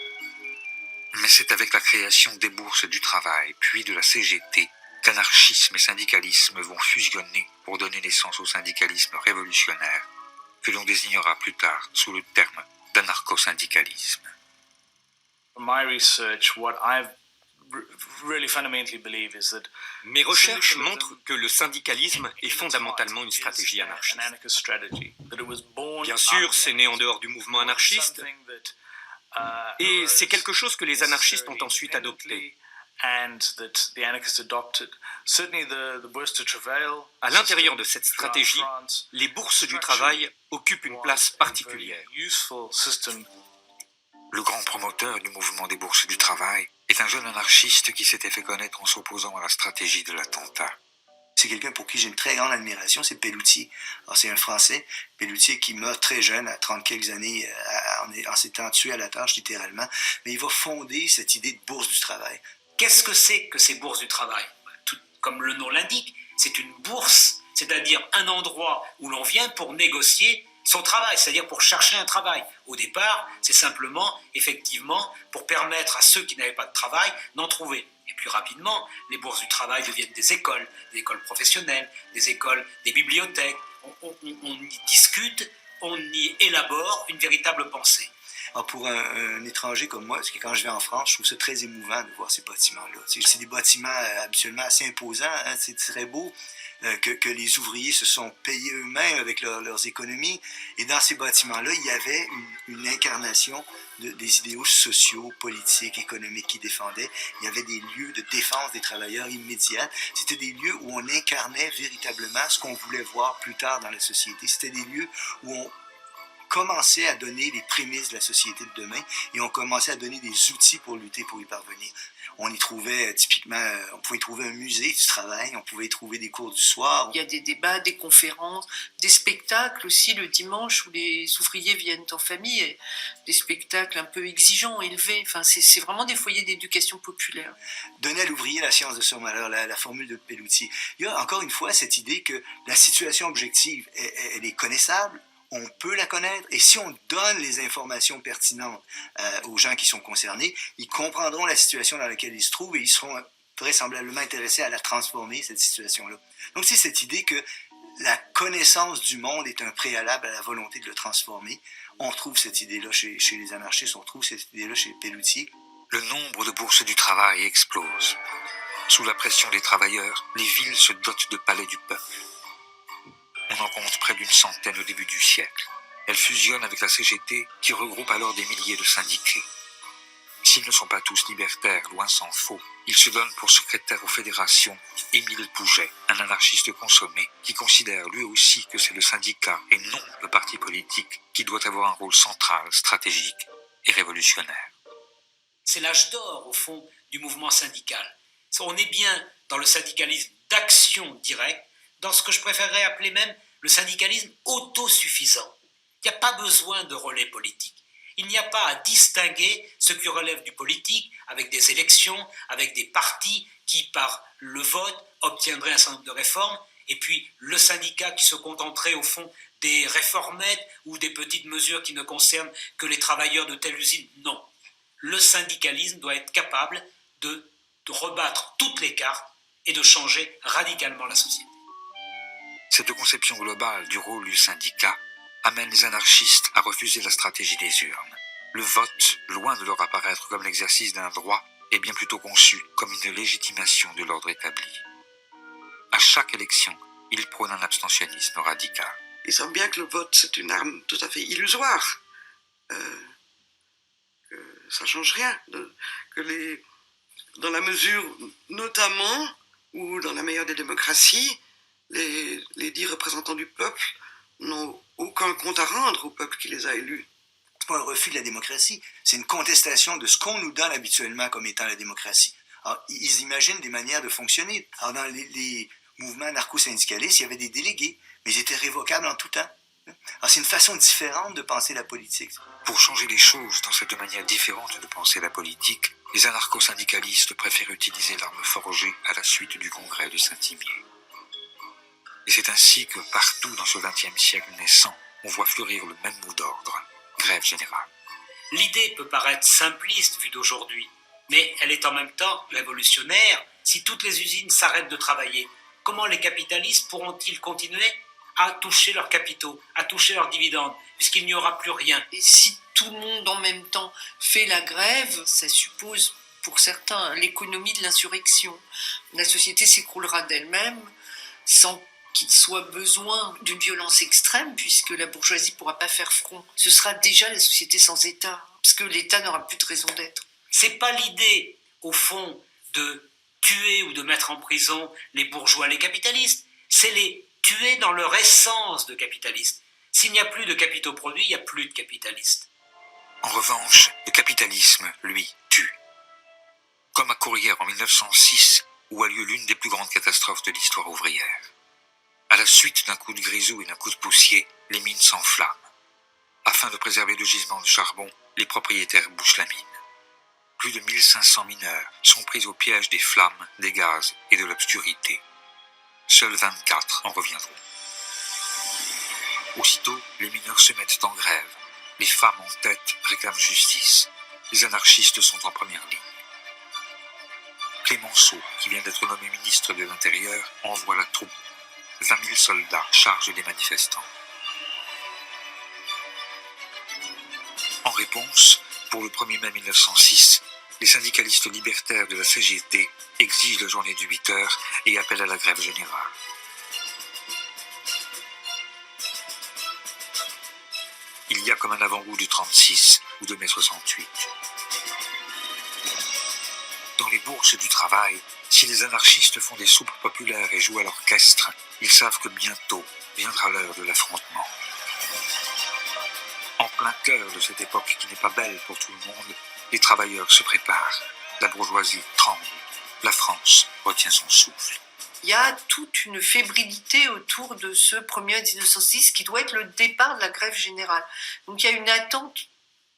Mais c'est avec la création des bourses du travail, puis de la CGT, qu'anarchisme et syndicalisme vont fusionner pour donner naissance au syndicalisme révolutionnaire, que l'on désignera plus tard sous le terme d'anarcho-syndicalisme. Mes recherches montrent que le syndicalisme est fondamentalement une stratégie anarchiste. Bien sûr, c'est né en dehors du mouvement anarchiste, et c'est quelque chose que les anarchistes ont ensuite adopté. À l'intérieur de cette stratégie, les bourses du travail occupent une place particulière. Le grand promoteur du mouvement des bourses du travail est un jeune anarchiste qui s'était fait connaître en s'opposant à la stratégie de l'attentat. C'est quelqu'un pour qui j'ai une très grande admiration, c'est Pelloutier. Alors, c'est un Français, Pelloutier, qui meurt très jeune, à 30 quelques années, en s'étant tué à la tâche, littéralement. Mais il va fonder cette idée de bourse du travail. Qu'est-ce que c'est que ces bourses du travail? Tout comme le nom l'indique, c'est une bourse, c'est-à-dire un endroit où l'on vient pour négocier son travail, c'est-à-dire pour chercher un travail. Au départ, c'est simplement, effectivement, pour permettre à ceux qui n'avaient pas de travail d'en trouver. Et puis rapidement, les bourses du travail deviennent des écoles professionnelles, des bibliothèques. On y discute, on y élabore une véritable pensée. Alors pour un étranger comme moi, parce que quand je vais en France, je trouve ça très émouvant de voir ces bâtiments-là. C'est des bâtiments habituellement assez imposants, hein, c'est très beau. Que les ouvriers se sont payés eux-mêmes avec leurs économies. Et dans ces bâtiments-là, il y avait une incarnation des idéaux sociaux, politiques, économiques qu'ils défendaient. Il y avait des lieux de défense des travailleurs immédiats. C'était des lieux où on incarnait véritablement ce qu'on voulait voir plus tard dans la société. C'était des lieux où on commençait à donner les prémices de la société de demain et on commençait à donner des outils pour lutter pour y parvenir. On y trouvait typiquement, on pouvait y trouver un musée du travail, on pouvait y trouver des cours du soir. Il y a des débats, des conférences, des spectacles aussi le dimanche où les ouvriers viennent en famille, et des spectacles un peu exigeants, élevés. Enfin, c'est vraiment des foyers d'éducation populaire. Donner à l'ouvrier la science de son malheur, la formule de Pelloutier. Il y a encore une fois cette idée que la situation objective, elle est connaissable. On peut la connaître et si on donne les informations pertinentes aux gens qui sont concernés, ils comprendront la situation dans laquelle ils se trouvent et ils seront vraisemblablement intéressés à la transformer, cette situation-là. Donc c'est cette idée que la connaissance du monde est un préalable à la volonté de le transformer. On retrouve cette idée-là chez les anarchistes, on retrouve cette idée-là chez Pelloutier. Le nombre de bourses du travail explose. Sous la pression des travailleurs, les villes se dotent de palais du peuple. On en compte près d'une centaine au début du siècle. Elle fusionne avec la CGT qui regroupe alors des milliers de syndiqués. S'ils ne sont pas tous libertaires, loin s'en faut, il se donne pour secrétaire aux fédérations Émile Pouget, un anarchiste consommé qui considère lui aussi que c'est le syndicat et non le parti politique qui doit avoir un rôle central, stratégique et révolutionnaire. C'est l'âge d'or, au fond, du mouvement syndical. On est bien dans le syndicalisme d'action directe, dans ce que je préférerais appeler même le syndicalisme autosuffisant. Il n'y a pas besoin de relais politique. Il n'y a pas à distinguer ce qui relève du politique avec des élections, avec des partis qui, par le vote, obtiendraient un certain nombre de réformes, et puis le syndicat qui se contenterait au fond des réformettes ou des petites mesures qui ne concernent que les travailleurs de telle usine. Non. Le syndicalisme doit être capable de rebattre toutes les cartes et de changer radicalement la société. Cette conception globale du rôle du syndicat amène les anarchistes à refuser la stratégie des urnes. Le vote, loin de leur apparaître comme l'exercice d'un droit, est bien plutôt conçu comme une légitimation de l'ordre établi. À chaque élection, ils prônent un abstentionnisme radical. Ils savent bien que le vote, c'est une arme tout à fait illusoire. Que ça ne change rien. Dans la mesure, notamment, où dans la meilleure des démocraties, les 10 représentants du peuple n'ont aucun compte à rendre au peuple qui les a élus. C'est pas un refus de la démocratie, c'est une contestation de ce qu'on nous donne habituellement comme étant la démocratie. Alors, ils imaginent des manières de fonctionner. Alors, dans les mouvements anarcho-syndicalistes, il y avait des délégués, mais ils étaient révocables en tout temps. Alors, c'est une façon différente de penser la politique. Pour changer les choses dans cette manière différente de penser la politique, les anarcho-syndicalistes préfèrent utiliser l'arme forgée à la suite du congrès de Saint-Imier. Et c'est ainsi que partout dans ce XXe siècle naissant, on voit fleurir le même mot d'ordre, grève générale. L'idée peut paraître simpliste vue d'aujourd'hui, mais elle est en même temps révolutionnaire. Si toutes les usines s'arrêtent de travailler, comment les capitalistes pourront-ils continuer à toucher leurs capitaux, à toucher leurs dividendes, puisqu'il n'y aura plus rien? Et si tout le monde en même temps fait la grève, ça suppose pour certains l'économie de l'insurrection. La société s'écroulera d'elle-même sans qu'il soit besoin d'une violence extrême, puisque la bourgeoisie ne pourra pas faire front. Ce sera déjà la société sans État, parce que l'État n'aura plus de raison d'être. C'est pas l'idée, au fond, de tuer ou de mettre en prison les bourgeois, les capitalistes. C'est les tuer dans leur essence de capitalistes. S'il n'y a plus de capitaux produits, il n'y a plus de capitalistes. En revanche, le capitalisme, lui, tue. Comme à Courrières en 1906, où a lieu l'une des plus grandes catastrophes de l'histoire ouvrière. À la suite d'un coup de grisou et d'un coup de poussier, les mines s'enflamment. Afin de préserver le gisement de charbon, les propriétaires bouchent la mine. Plus de 1500 mineurs sont pris au piège des flammes, des gaz et de l'obscurité. Seuls 24 en reviendront. Aussitôt, les mineurs se mettent en grève. Les femmes en tête réclament justice. Les anarchistes sont en première ligne. Clémenceau, qui vient d'être nommé ministre de l'Intérieur, envoie la troupe. 20 000 soldats chargent les manifestants. En réponse, pour le 1er mai 1906, les syndicalistes libertaires de la CGT exigent la journée de 8 heures et appellent à la grève générale. Il y a comme un avant-goût du 36 ou de mai 68. Dans les bourses du travail, si les anarchistes font des soupes populaires et jouent à l'orchestre, ils savent que bientôt viendra l'heure de l'affrontement. En plein cœur de cette époque qui n'est pas belle pour tout le monde, les travailleurs se préparent. La bourgeoisie tremble. La France retient son souffle. Il y a toute une fébrilité autour de ce 1er mai 1906 qui doit être le départ de la grève générale. Donc il y a une attente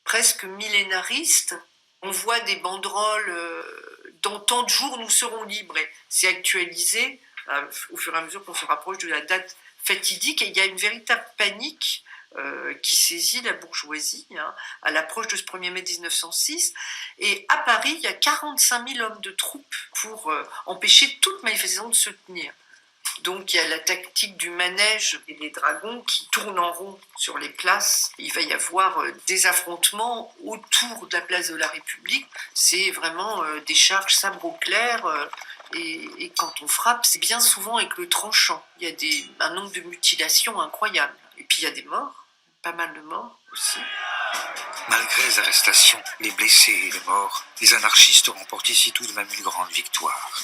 presque millénariste. On voit des banderoles dans tant de jours nous serons libres. Et c'est actualisé au fur et à mesure qu'on se rapproche de la date fatidique. Et il y a une véritable panique qui saisit la bourgeoisie à l'approche de ce 1er mai 1906. Et à Paris, il y a 45 000 hommes de troupes pour empêcher toute manifestation de se tenir. Donc il y a la tactique du manège et des dragons qui tournent en rond sur les places. Il va y avoir des affrontements autour de la place de la République. C'est vraiment des charges sabre au clair. Et quand on frappe, c'est bien souvent avec le tranchant. Il y a un nombre de mutilations incroyable. Et puis il y a des morts, pas mal de morts aussi. Malgré les arrestations, les blessés et les morts, les anarchistes remportent ici tout de même une grande victoire.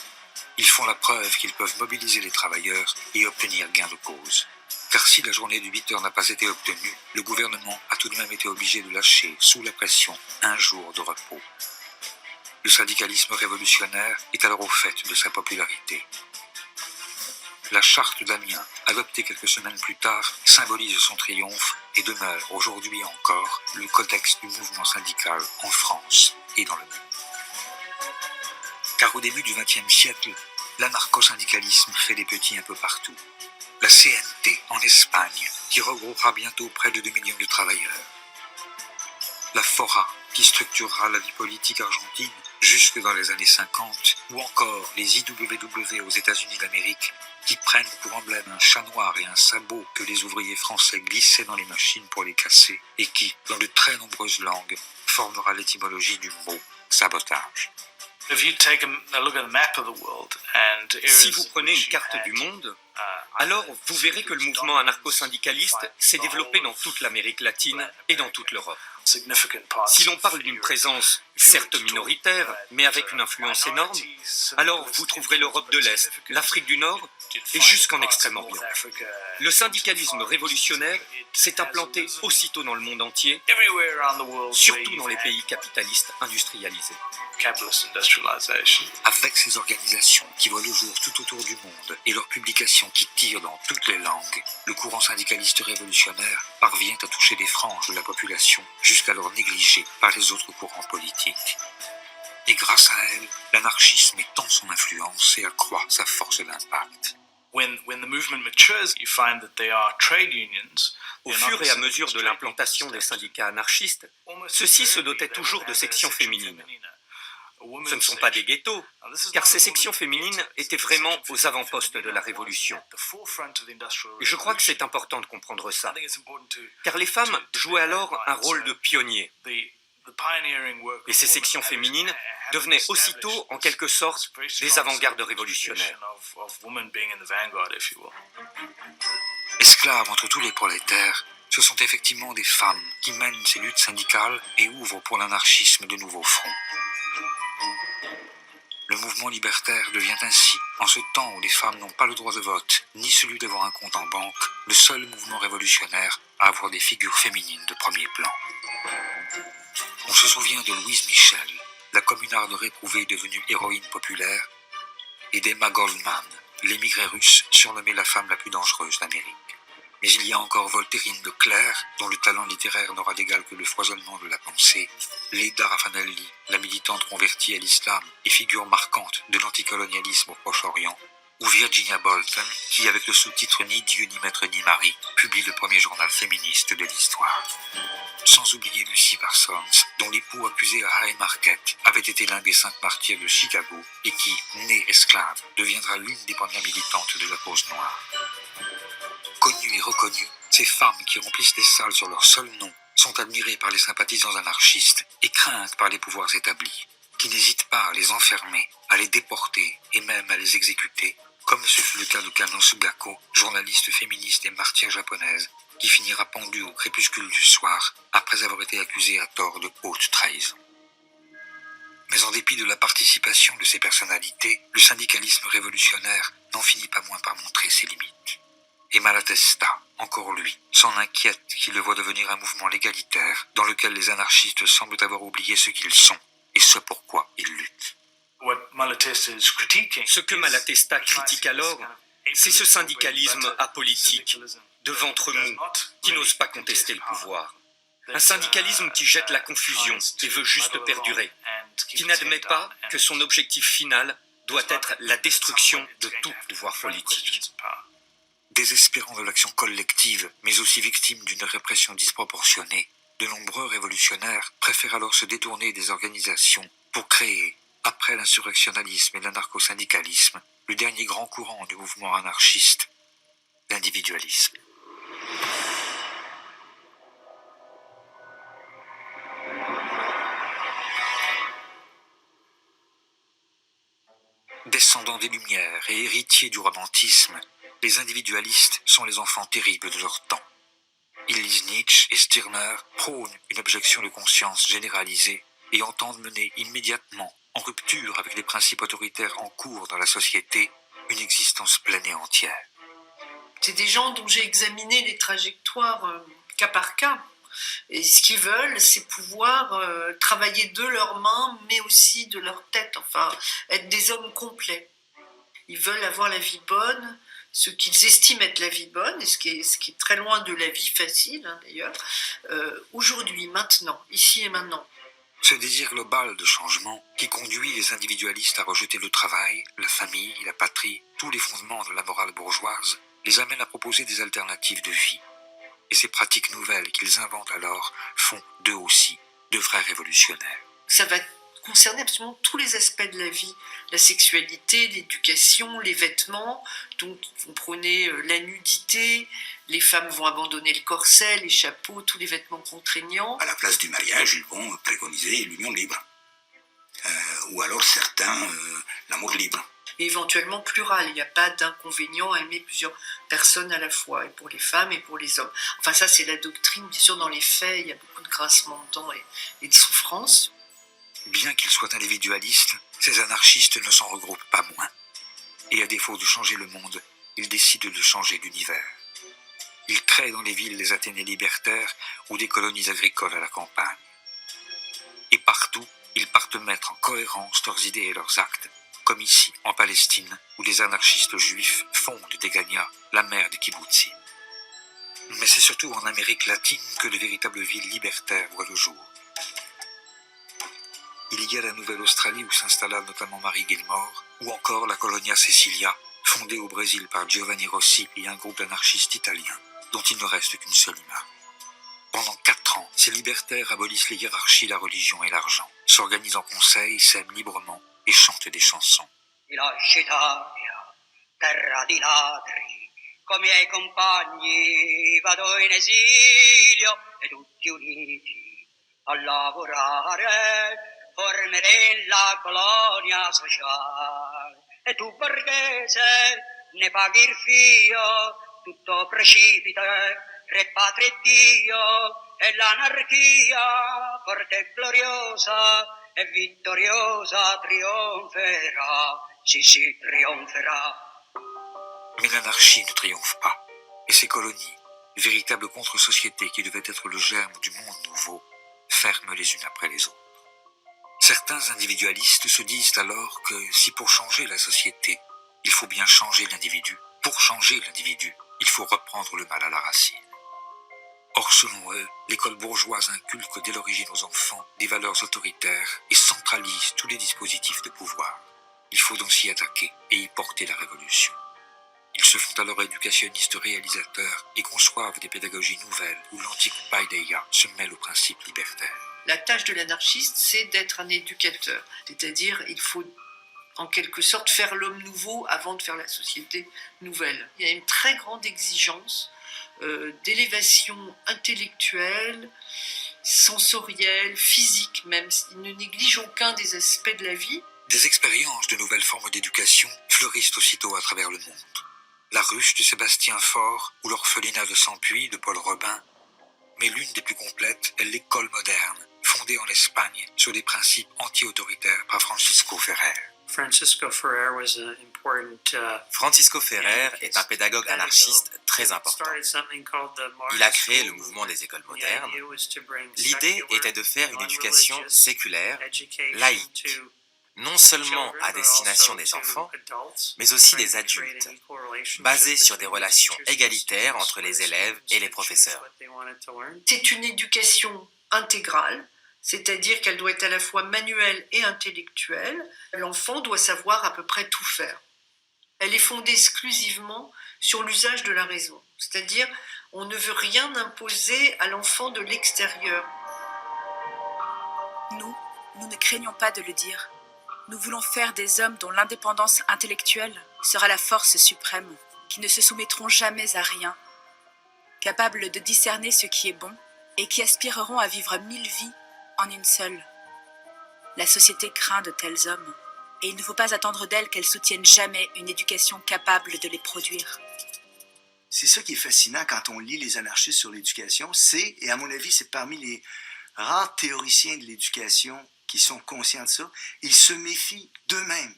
Ils font la preuve qu'ils peuvent mobiliser les travailleurs et obtenir gain de cause. Car si la journée de 8 heures n'a pas été obtenue, le gouvernement a tout de même été obligé de lâcher, sous la pression, un jour de repos. Le syndicalisme révolutionnaire est alors au fait de sa popularité. La charte d'Amiens, adoptée quelques semaines plus tard, symbolise son triomphe et demeure aujourd'hui encore le codex du mouvement syndical en France et dans le monde. Car au début du XXe siècle, l'anarcho-syndicalisme fait des petits un peu partout. La CNT en Espagne, qui regroupera bientôt près de 2 millions de travailleurs. La FORA, qui structurera la vie politique argentine jusque dans les années 50, ou encore les IWW aux États-Unis d'Amérique, qui prennent pour emblème un chat noir et un sabot que les ouvriers français glissaient dans les machines pour les casser et qui, dans de très nombreuses langues, formera l'étymologie du mot sabotage. Si vous prenez une carte du monde, alors vous verrez que le mouvement anarcho-syndicaliste s'est développé dans toute l'Amérique latine et dans toute l'Europe. Si l'on parle d'une présence certes minoritaire, mais avec une influence énorme, alors vous trouverez l'Europe de l'Est, l'Afrique du Nord et jusqu'en Extrême-Orient. Le syndicalisme révolutionnaire s'est implanté aussitôt dans le monde entier, surtout dans les pays capitalistes industrialisés. Avec ces organisations qui voient le jour tout autour du monde et leurs publications qui tirent dans toutes les langues, le courant syndicaliste révolutionnaire parvient à toucher des franges de la population jusqu'alors négligées par les autres courants politiques. Et grâce à elle, l'anarchisme étend son influence et accroît sa force d'impact. Au fur et à mesure de l'implantation des syndicats anarchistes, ceux-ci se dotaient toujours de sections féminines. Ce ne sont pas des ghettos, car ces sections féminines étaient vraiment aux avant-postes de la Révolution. Et je crois que c'est important de comprendre ça, car les femmes jouaient alors un rôle de pionnier. Et ces sections féminines devenaient aussitôt, en quelque sorte, des avant-gardes révolutionnaires. Esclaves entre tous les prolétaires, ce sont effectivement des femmes qui mènent ces luttes syndicales et ouvrent pour l'anarchisme de nouveaux fronts. Le mouvement libertaire devient ainsi, en ce temps où les femmes n'ont pas le droit de vote, ni celui d'avoir un compte en banque, le seul mouvement révolutionnaire à avoir des figures féminines de premier plan. On se souvient de Louise Michel, la communarde réprouvée devenue héroïne populaire, et d'Emma Goldman, l'émigrée russe surnommée la femme la plus dangereuse d'Amérique. Mais il y a encore Voltairine de Clerc, dont le talent littéraire n'aura d'égal que le foisonnement de la pensée, Leda Raffanelli, la militante convertie à l'islam et figure marquante de l'anticolonialisme au Proche-Orient, ou Virginia Bolton, qui, avec le sous-titre Ni Dieu, ni Maître, ni Marie, publie le premier journal féministe de l'histoire. Sans oublier Lucy Parsons, dont l'époux accusé à Haymarket avait été l'un des 5 martyrs de Chicago et qui, née esclave, deviendra l'une des premières militantes de la cause noire. Connues et reconnues, ces femmes qui remplissent les salles sur leur seul nom sont admirées par les sympathisants anarchistes et craintes par les pouvoirs établis, qui n'hésitent pas à les enfermer, à les déporter et même à les exécuter, comme ce fut le cas de Kano Sugako, journaliste féministe et martyre japonaise, qui finira pendue au crépuscule du soir après avoir été accusée à tort de haute trahison. Mais en dépit de la participation de ces personnalités, le syndicalisme révolutionnaire n'en finit pas moins par montrer ses limites. Et Malatesta, encore lui, s'en inquiète qu'il le voit devenir un mouvement légalitaire dans lequel les anarchistes semblent avoir oublié ce qu'ils sont et ce pourquoi ils luttent. Ce que Malatesta critique alors, c'est ce syndicalisme apolitique, de ventre mou, qui n'ose pas contester le pouvoir. Un syndicalisme qui jette la confusion et veut juste perdurer, qui n'admet pas que son objectif final doit être la destruction de tout pouvoir politique. Désespérant de l'action collective, mais aussi victime d'une répression disproportionnée, de nombreux révolutionnaires préfèrent alors se détourner des organisations pour créer, après l'insurrectionnalisme et l'anarcho-syndicalisme, le dernier grand courant du mouvement anarchiste, l'individualisme. Descendants des Lumières et héritiers du romantisme, les individualistes sont les enfants terribles de leur temps. Ils lisent Nietzsche et Stirner, prônent une objection de conscience généralisée et entendent mener immédiatement, en rupture avec les principes autoritaires en cours dans la société, une existence pleine et entière. C'est des gens dont j'ai examiné les trajectoires cas par cas. Et ce qu'ils veulent, c'est pouvoir travailler de leurs mains, mais aussi de leur tête, enfin, être des hommes complets. Ils veulent avoir la vie bonne, ce qu'ils estiment être la vie bonne, et ce qui est très loin de la vie facile, hein, d'ailleurs, aujourd'hui, maintenant, ici et maintenant. Ce désir global de changement qui conduit les individualistes à rejeter le travail, la famille, la patrie, tous les fondements de la morale bourgeoise, les amène à proposer des alternatives de vie. Et ces pratiques nouvelles qu'ils inventent alors font d'eux aussi de vrais révolutionnaires. Ça va concernait absolument tous les aspects de la vie, la sexualité, l'éducation, les vêtements. Donc on prenait la nudité, les femmes vont abandonner le corset, les chapeaux, tous les vêtements contraignants. À la place du mariage, ils vont préconiser l'union libre. Ou alors certains, l'amour libre. Et éventuellement plural, il n'y a pas d'inconvénient à aimer plusieurs personnes à la fois, et pour les femmes et pour les hommes. Enfin ça c'est la doctrine, bien sûr dans les faits, il y a beaucoup de grincements de dents et de souffrances. Bien qu'ils soient individualistes, ces anarchistes ne s'en regroupent pas moins. Et à défaut de changer le monde, ils décident de changer l'univers. Ils créent dans les villes des Athénées libertaires ou des colonies agricoles à la campagne. Et partout, ils partent mettre en cohérence leurs idées et leurs actes, comme ici, en Palestine, où les anarchistes juifs fondent des Gagnats, la mère des kibbutzim. Mais c'est surtout en Amérique latine que de véritables villes libertaires voient le jour. Il y a la Nouvelle-Australie où s'installa notamment Mary Gilmore, ou encore la Colonia Cecilia, fondée au Brésil par Giovanni Rossi et un groupe d'anarchistes italiens, dont il ne reste qu'une seule image. Pendant 4 ans, ces libertaires abolissent les hiérarchies, la religion et l'argent, s'organisent en conseil, s'aiment librement et chantent des chansons. Terra di ladri, con miei compagni vado in esilio e tutti uniti a lavorare formeremo la colonia sociale. E tu borghese ne paghi il fio, tutto precipita, re patria e Dio, e l'anarchia forte e gloriosa e vittoriosa trionferà, si trionferà. Mais l'anarchie ne triomphe pas, et ces colonies, véritables contre-sociétés qui devaient être le germe du monde nouveau, ferment les unes après les autres. Certains individualistes se disent alors que si pour changer la société, il faut bien changer l'individu, pour changer l'individu, il faut reprendre le mal à la racine. Or, selon eux, l'école bourgeoise inculque dès l'origine aux enfants des valeurs autoritaires et centralise tous les dispositifs de pouvoir. Il faut donc s'y attaquer et y porter la révolution. Ils se font alors éducationnistes réalisateurs et conçoivent des pédagogies nouvelles où l'antique paideia se mêle au principe libertaire. La tâche de l'anarchiste, c'est d'être un éducateur. C'est-à-dire, il faut en quelque sorte faire l'homme nouveau avant de faire la société nouvelle. Il y a une très grande exigence d'élévation intellectuelle, sensorielle, physique même. Il ne néglige aucun des aspects de la vie. Des expériences de nouvelles formes d'éducation fleurissent aussitôt à travers le monde. La ruche de Sébastien Faure ou l'orphelinat de Sampuy de Paul Robin. Mais l'une des plus complètes est l'école moderne, fondée en Espagne sur des principes anti-autoritaires par Francisco Ferrer. Francisco Ferrer est un pédagogue anarchiste très important. Il a créé le mouvement des écoles modernes. L'idée était de faire une éducation séculaire, laïque, non seulement à destination des enfants, mais aussi des adultes, basée sur des relations égalitaires entre les élèves et les professeurs. C'est une éducation intégrale, c'est-à-dire qu'elle doit être à la fois manuelle et intellectuelle. L'enfant doit savoir à peu près tout faire. Elle est fondée exclusivement sur l'usage de la raison, c'est-à-dire on ne veut rien imposer à l'enfant de l'extérieur. Nous ne craignons pas de le dire. Nous voulons faire des hommes dont l'indépendance intellectuelle sera la force suprême, qui ne se soumettront jamais à rien, capables de discerner ce qui est bon et qui aspireront à vivre 1000 vies en une seule. La société craint de tels hommes, et il ne faut pas attendre d'elles qu'elles soutiennent jamais une éducation capable de les produire. C'est ça qui est fascinant quand on lit les anarchistes sur l'éducation, et à mon avis, c'est parmi les rares théoriciens de l'éducation qui sont conscients de ça, ils se méfient d'eux-mêmes.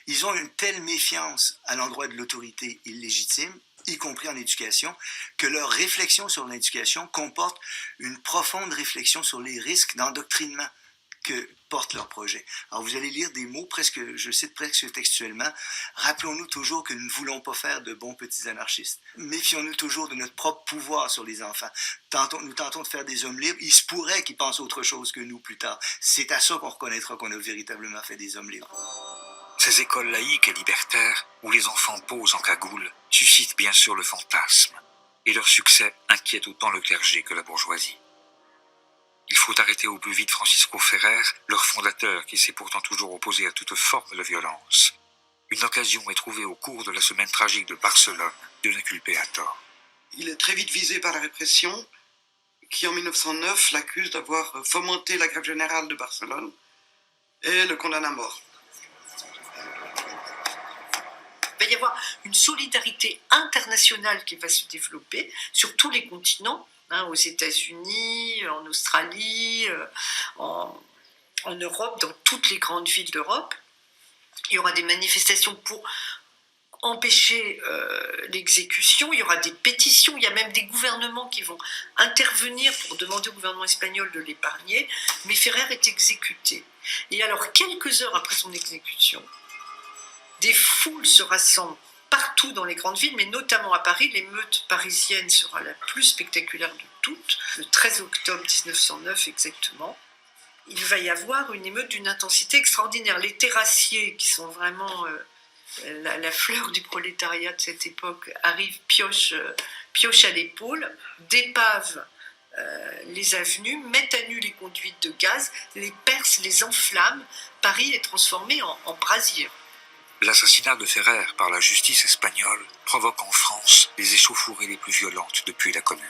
Ils ont une telle méfiance à l'endroit de l'autorité illégitime, y compris en éducation, que leur réflexion sur l'éducation comporte une profonde réflexion sur les risques d'endoctrinement que porte leur projet. Alors vous allez lire des mots je cite presque textuellement, rappelons-nous toujours que nous ne voulons pas faire de bons petits anarchistes. Méfions-nous toujours de notre propre pouvoir sur les enfants. Nous tentons de faire des hommes libres, il se pourrait qu'ils pensent autre chose que nous plus tard. C'est à ça qu'on reconnaîtra qu'on a véritablement fait des hommes libres. Ces écoles laïques et libertaires, où les enfants posent en cagoule, suscitent bien sûr le fantasme, et leur succès inquiète autant le clergé que la bourgeoisie. Il faut arrêter au plus vite Francisco Ferrer, leur fondateur qui s'est pourtant toujours opposé à toute forme de violence. Une occasion est trouvée au cours de la semaine tragique de Barcelone de l'inculper à tort. Il est très vite visé par la répression, qui en 1909 l'accuse d'avoir fomenté la grève générale de Barcelone et le condamne à mort. Il va y avoir une solidarité internationale qui va se développer sur tous les continents, aux États-Unis, en Australie, en Europe, dans toutes les grandes villes d'Europe. Il y aura des manifestations pour empêcher l'exécution, il y aura des pétitions, il y a même des gouvernements qui vont intervenir pour demander au gouvernement espagnol de l'épargner, mais Ferrer est exécuté. Et alors, quelques heures après son exécution, des foules se rassemblent partout dans les grandes villes, mais notamment à Paris. L'émeute parisienne sera la plus spectaculaire de toutes, le 13 octobre 1909 exactement. Il va y avoir une émeute d'une intensité extraordinaire. Les terrassiers, qui sont vraiment la fleur du prolétariat de cette époque, arrivent pioche à l'épaule, dépavent les avenues, mettent à nu les conduites de gaz, les percent, les enflamment. Paris est transformé en brasier. L'assassinat de Ferrer par la justice espagnole provoque en France les échauffourées les plus violentes depuis la Commune.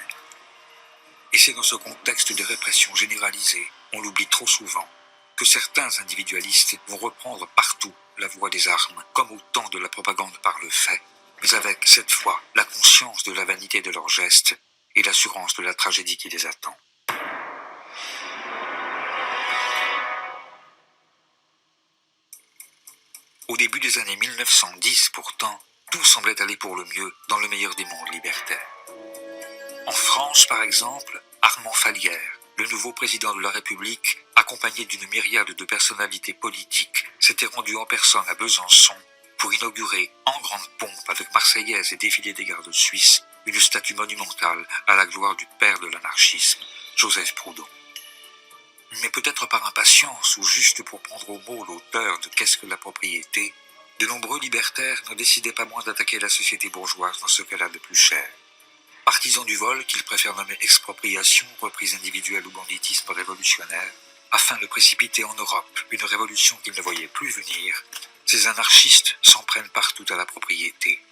Et c'est dans ce contexte de répression généralisée, on l'oublie trop souvent, que certains individualistes vont reprendre partout la voie des armes, comme au temps de la propagande par le fait, mais avec, cette fois, la conscience de la vanité de leurs gestes et l'assurance de la tragédie qui les attend. Au début des années 1910, pourtant, tout semblait aller pour le mieux dans le meilleur des mondes libertaires. En France, par exemple, Armand Fallières, le nouveau président de la République, accompagné d'une myriade de personnalités politiques, s'était rendu en personne à Besançon pour inaugurer, en grande pompe avec Marseillaise et défilé des gardes suisses, une statue monumentale à la gloire du père de l'anarchisme, Joseph Proudhon. Mais peut-être par impatience ou juste pour prendre au mot l'auteur de Qu'est-ce que la propriété, de nombreux libertaires ne décidaient pas moins d'attaquer la société bourgeoise dans ce qu'elle a de plus cher. Partisans du vol, qu'ils préfèrent nommer expropriation, reprise individuelle ou banditisme révolutionnaire, afin de précipiter en Europe une révolution qu'ils ne voyaient plus venir, ces anarchistes s'en prennent partout à la propriété.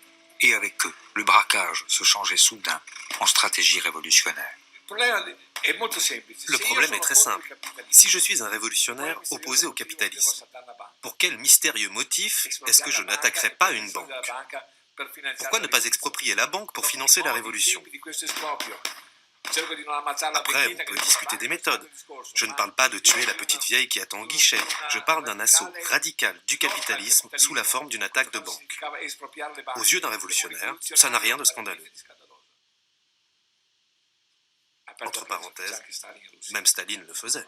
Et avec eux, le braquage se changeait soudain en stratégie révolutionnaire. Le problème est très simple. Si je suis un révolutionnaire opposé au capitalisme, pour quel mystérieux motif est-ce que je n'attaquerai pas une banque? Pourquoi ne pas exproprier la banque pour financer la révolution? Après, on peut discuter des méthodes. Je ne parle pas de tuer la petite vieille qui attend au guichet. Je parle d'un assaut radical du capitalisme sous la forme d'une attaque de banque. Aux yeux d'un révolutionnaire, ça n'a rien de scandaleux. Entre parenthèses, même Staline le faisait.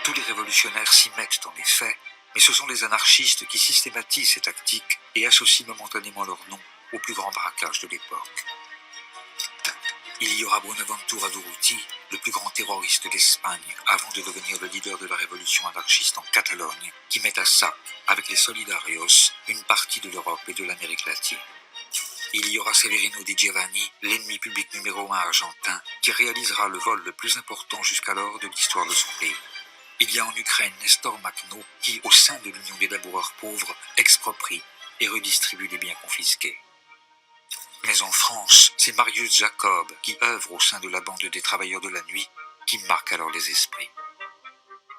Tous les révolutionnaires s'y mettent en effet, mais ce sont les anarchistes qui systématisent ces tactiques et associent momentanément leur nom au plus grand braquage de l'époque. Il y aura Buenaventura Durruti, le plus grand terroriste d'Espagne, avant de devenir le leader de la révolution anarchiste en Catalogne, qui met à sac, avec les Solidarios, une partie de l'Europe et de l'Amérique latine. Il y aura Severino Di Giovanni, l'ennemi public numéro 1 argentin, qui réalisera le vol le plus important jusqu'alors de l'histoire de son pays. Il y a en Ukraine Nestor Makhno, qui, au sein de l'Union des laboureurs pauvres, exproprie et redistribue les biens confisqués. Mais en France, c'est Marius Jacob, qui œuvre au sein de la bande des travailleurs de la nuit, qui marque alors les esprits.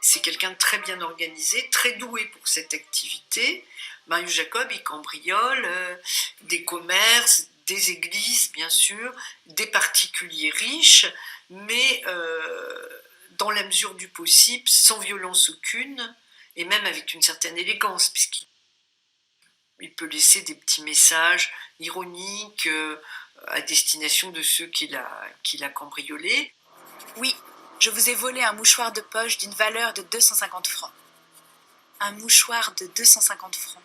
C'est quelqu'un de très bien organisé, très doué pour cette activité. Marius Jacob, il cambriole des commerces, des églises, bien sûr, des particuliers riches, mais dans la mesure du possible, sans violence aucune, et même avec une certaine élégance, puisqu'il peut laisser des petits messages ironiques à destination de ceux qu'il a cambriolés. Oui, je vous ai volé un mouchoir de poche d'une valeur de 250 francs. Un mouchoir de 250 francs.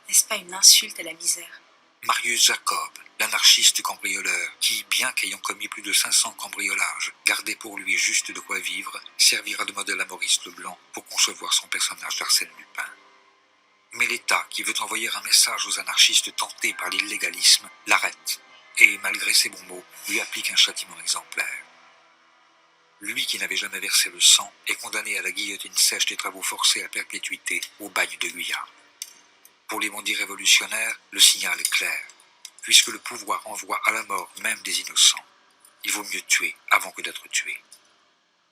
N'est-ce pas une insulte à la misère? Marius Jacob, l'anarchiste cambrioleur, qui, bien qu'ayant commis plus de 500 cambriolages, gardait pour lui juste de quoi vivre, servira de modèle à Maurice Leblanc pour concevoir son personnage d'Arsène Lupin. Mais l'État, qui veut envoyer un message aux anarchistes tentés par l'illégalisme, l'arrête, et malgré ses bons mots, lui applique un châtiment exemplaire. Lui qui n'avait jamais versé le sang est condamné à la guillotine sèche des travaux forcés à perpétuité au bagne de Guyane. Pour les bandits révolutionnaires, le signal est clair. Puisque le pouvoir envoie à la mort même des innocents, il vaut mieux tuer avant que d'être tué.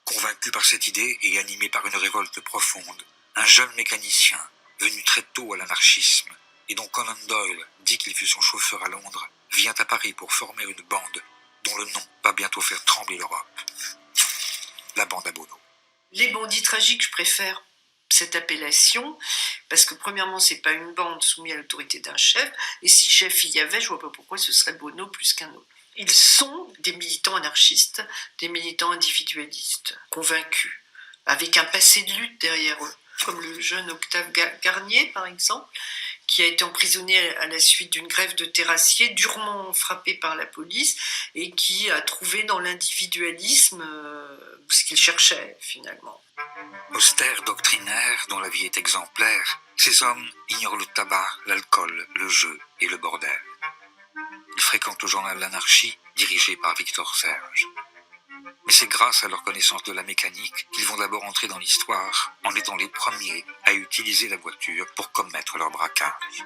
Convaincu par cette idée et animé par une révolte profonde, un jeune mécanicien, venu très tôt à l'anarchisme, et dont Conan Doyle dit qu'il fut son chauffeur à Londres, vient à Paris pour former une bande dont le nom va bientôt faire trembler l'Europe. La bande à Bono. Les bandits tragiques, je préfère cette appellation, parce que premièrement, c'est pas une bande soumise à l'autorité d'un chef, et si chef il y avait, je vois pas pourquoi ce serait Bono plus qu'un autre. Ils sont des militants anarchistes, des militants individualistes, convaincus, avec un passé de lutte derrière eux, comme le jeune Octave Garnier, par exemple, qui a été emprisonné à la suite d'une grève de terrassiers, durement frappé par la police, et qui a trouvé dans l'individualisme ce qu'il cherchait, finalement. Austères doctrinaires dont la vie est exemplaire, ces hommes ignorent le tabac, l'alcool, le jeu et le bordel. Ils fréquentent le journal L'Anarchie, dirigé par Victor Serge. Mais c'est grâce à leur connaissance de la mécanique qu'ils vont d'abord entrer dans l'histoire en étant les premiers à utiliser la voiture pour commettre leur braquage.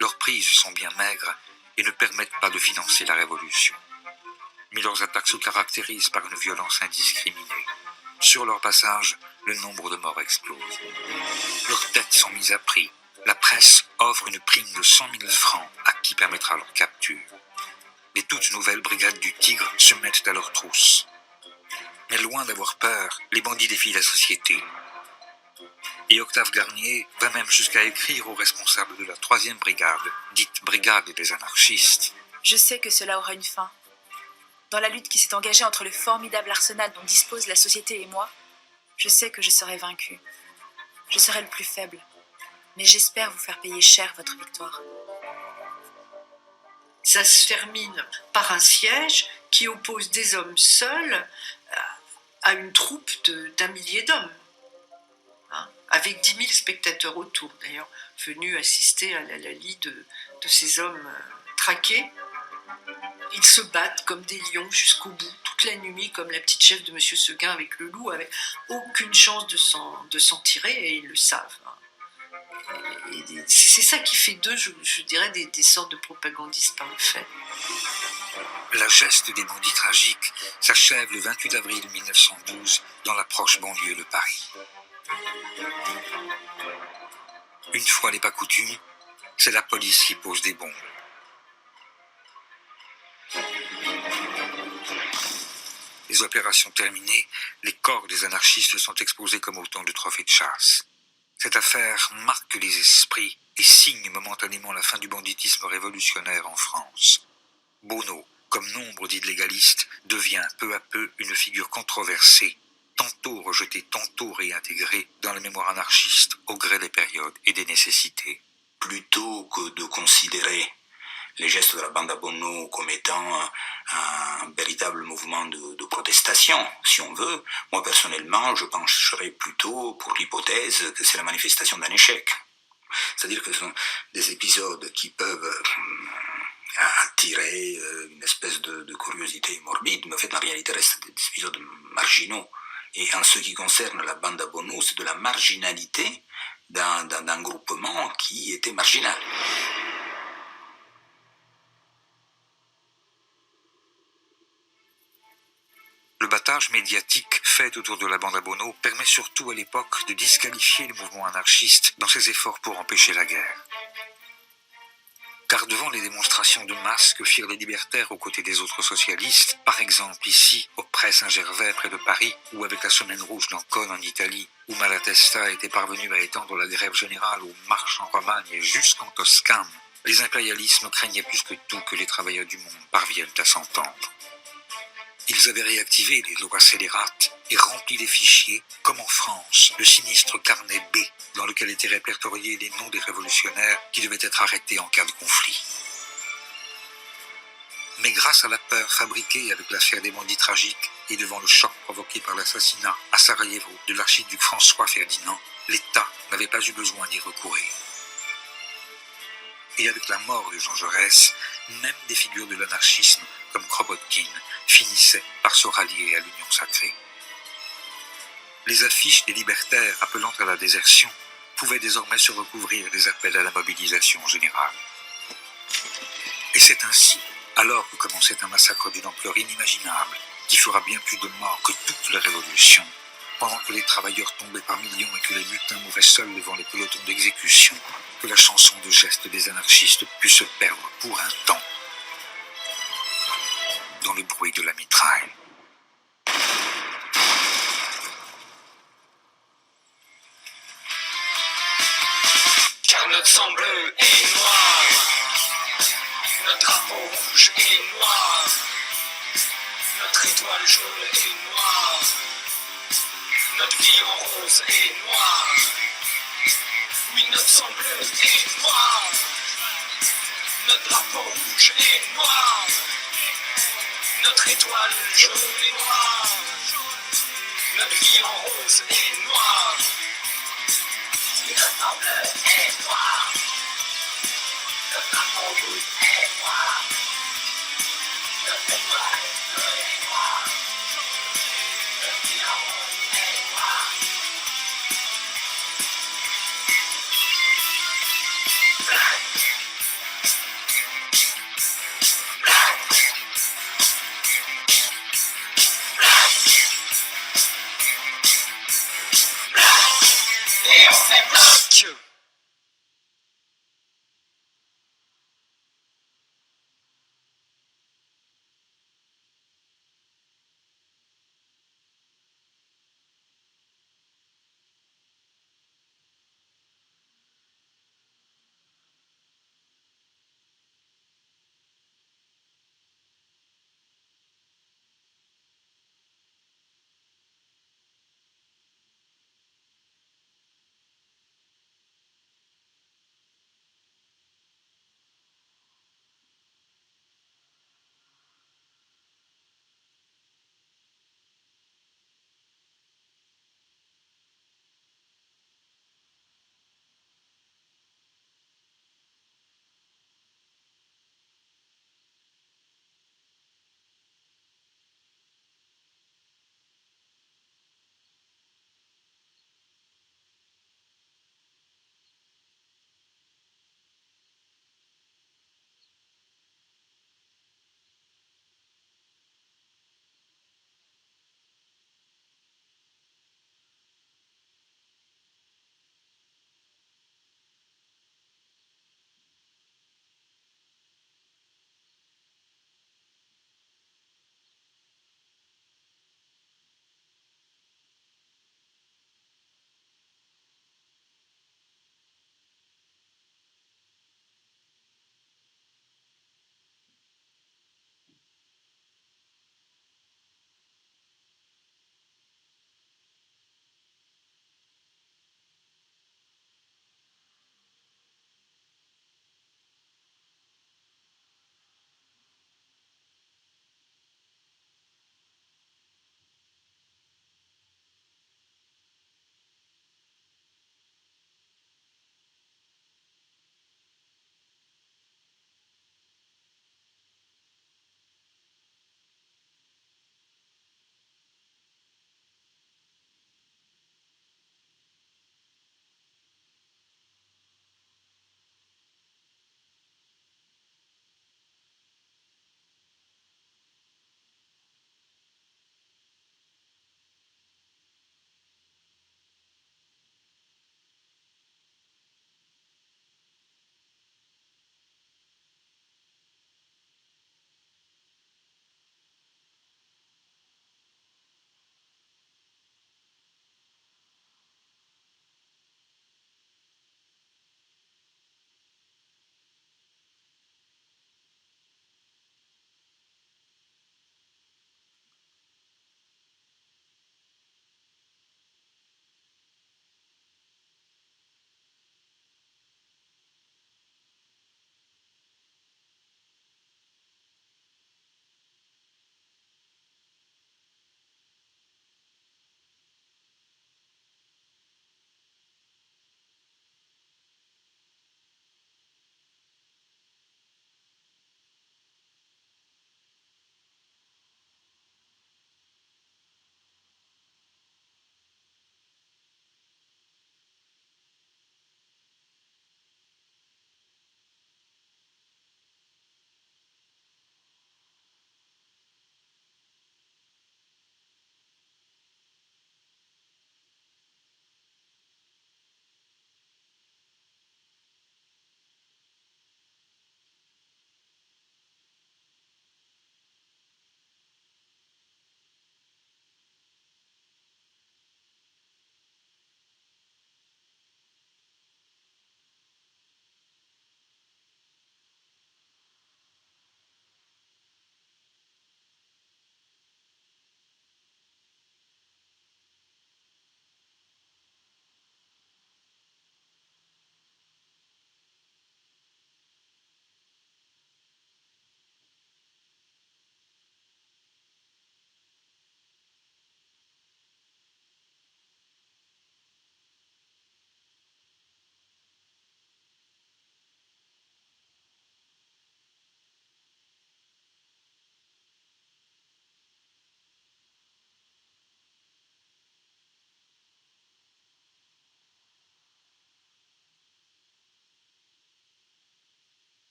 Leurs prises sont bien maigres et ne permettent pas de financer la révolution. Mais leurs attaques se caractérisent par une violence indiscriminée. Sur leur passage, le nombre de morts explose. Leurs têtes sont mises à prix. La presse offre une prime de 100 000 francs à qui permettra leur capture. Les toutes nouvelles brigades du Tigre se mettent à leur trousse. Mais loin d'avoir peur, les bandits défient la société. Et Octave Garnier va même jusqu'à écrire aux responsables de la 3e brigade, dite brigade des anarchistes. Je sais que cela aura une fin. Dans la lutte qui s'est engagée entre le formidable arsenal dont dispose la société et moi, je sais que je serai vaincu. Je serai le plus faible. Mais j'espère vous faire payer cher votre victoire. Ça se termine par un siège qui oppose des hommes seuls à une troupe d'un millier d'hommes, hein, avec 10 000 spectateurs autour, d'ailleurs, venus assister à la lie de ces hommes traqués. Ils se battent comme des lions jusqu'au bout, toute la nuit, comme la petite chef de M. Seguin avec le loup, avec aucune chance de s'en tirer, et ils le savent. Hein. Et c'est ça qui fait d'eux, je dirais, des sortes de propagandistes par le fait. La geste des bandits tragiques s'achève le 28 avril 1912 dans la proche banlieue de Paris. Une fois n'est pas coutume, c'est la police qui pose des bombes. Les opérations terminées, les corps des anarchistes sont exposés comme autant de trophées de chasse. Cette affaire marque les esprits et signe momentanément la fin du banditisme révolutionnaire en France. Bono, comme nombre d'illégalistes, devient peu à peu une figure controversée, tantôt rejetée, tantôt réintégrée dans la mémoire anarchiste au gré des périodes et des nécessités. Plutôt que de considérer les gestes de la bande à Bono comme étant un véritable mouvement de protestation, si on veut, moi personnellement, je pencherais plutôt pour l'hypothèse que c'est la manifestation d'un échec. C'est-à-dire que ce sont des épisodes qui peuvent attirer une espèce de curiosité morbide, mais en fait, en réalité, restent des épisodes marginaux. Et en ce qui concerne la bande à Bono, c'est de la marginalité d'un groupement qui était marginal. Le battage médiatique fait autour de la bande à Bono permet surtout à l'époque de disqualifier le mouvement anarchiste dans ses efforts pour empêcher la guerre. Car devant les démonstrations de masse que firent les libertaires aux côtés des autres socialistes, par exemple ici, au Pré Saint-Gervais près de Paris, ou avec la Semaine Rouge d'Ancône en Italie, où Malatesta était parvenu à étendre la grève générale aux marches en Romagne et jusqu'en Toscane, les impérialismes craignaient plus que tout que les travailleurs du monde parviennent à s'entendre. Ils avaient réactivé les lois scélérates et rempli les fichiers, comme en France, le sinistre carnet B, dans lequel étaient répertoriés les noms des révolutionnaires qui devaient être arrêtés en cas de conflit. Mais grâce à la peur fabriquée avec l'affaire des bandits tragiques et devant le choc provoqué par l'assassinat à Sarajevo de l'archiduc François Ferdinand, l'État n'avait pas eu besoin d'y recourir. Et avec la mort de Jean Jaurès, même des figures de l'anarchisme comme Kropotkin, finissaient par se rallier à l'union sacrée. Les affiches des libertaires appelant à la désertion pouvaient désormais se recouvrir des appels à la mobilisation générale. Et c'est ainsi, alors que commençait un massacre d'une ampleur inimaginable, qui fera bien plus de morts que toutes les révolutions, pendant que les travailleurs tombaient par millions et que les lutins mouraient seuls devant les pelotons d'exécution, que la chanson de geste des anarchistes put se perdre pour un temps dans le bruit de la mitraille. Car notre sang bleu est noir, notre drapeau rouge est noir, notre étoile jaune est noire, notre vie en rose est noire. Oui, notre sang bleu est noir, notre drapeau rouge est noir, notre étoile jaune est noire, notre vie en rose est noire. Oui, notre sang bleu est noir, notre drapeau rouge est noir, notre étoile jaune est noire, notre vie en rose est noire.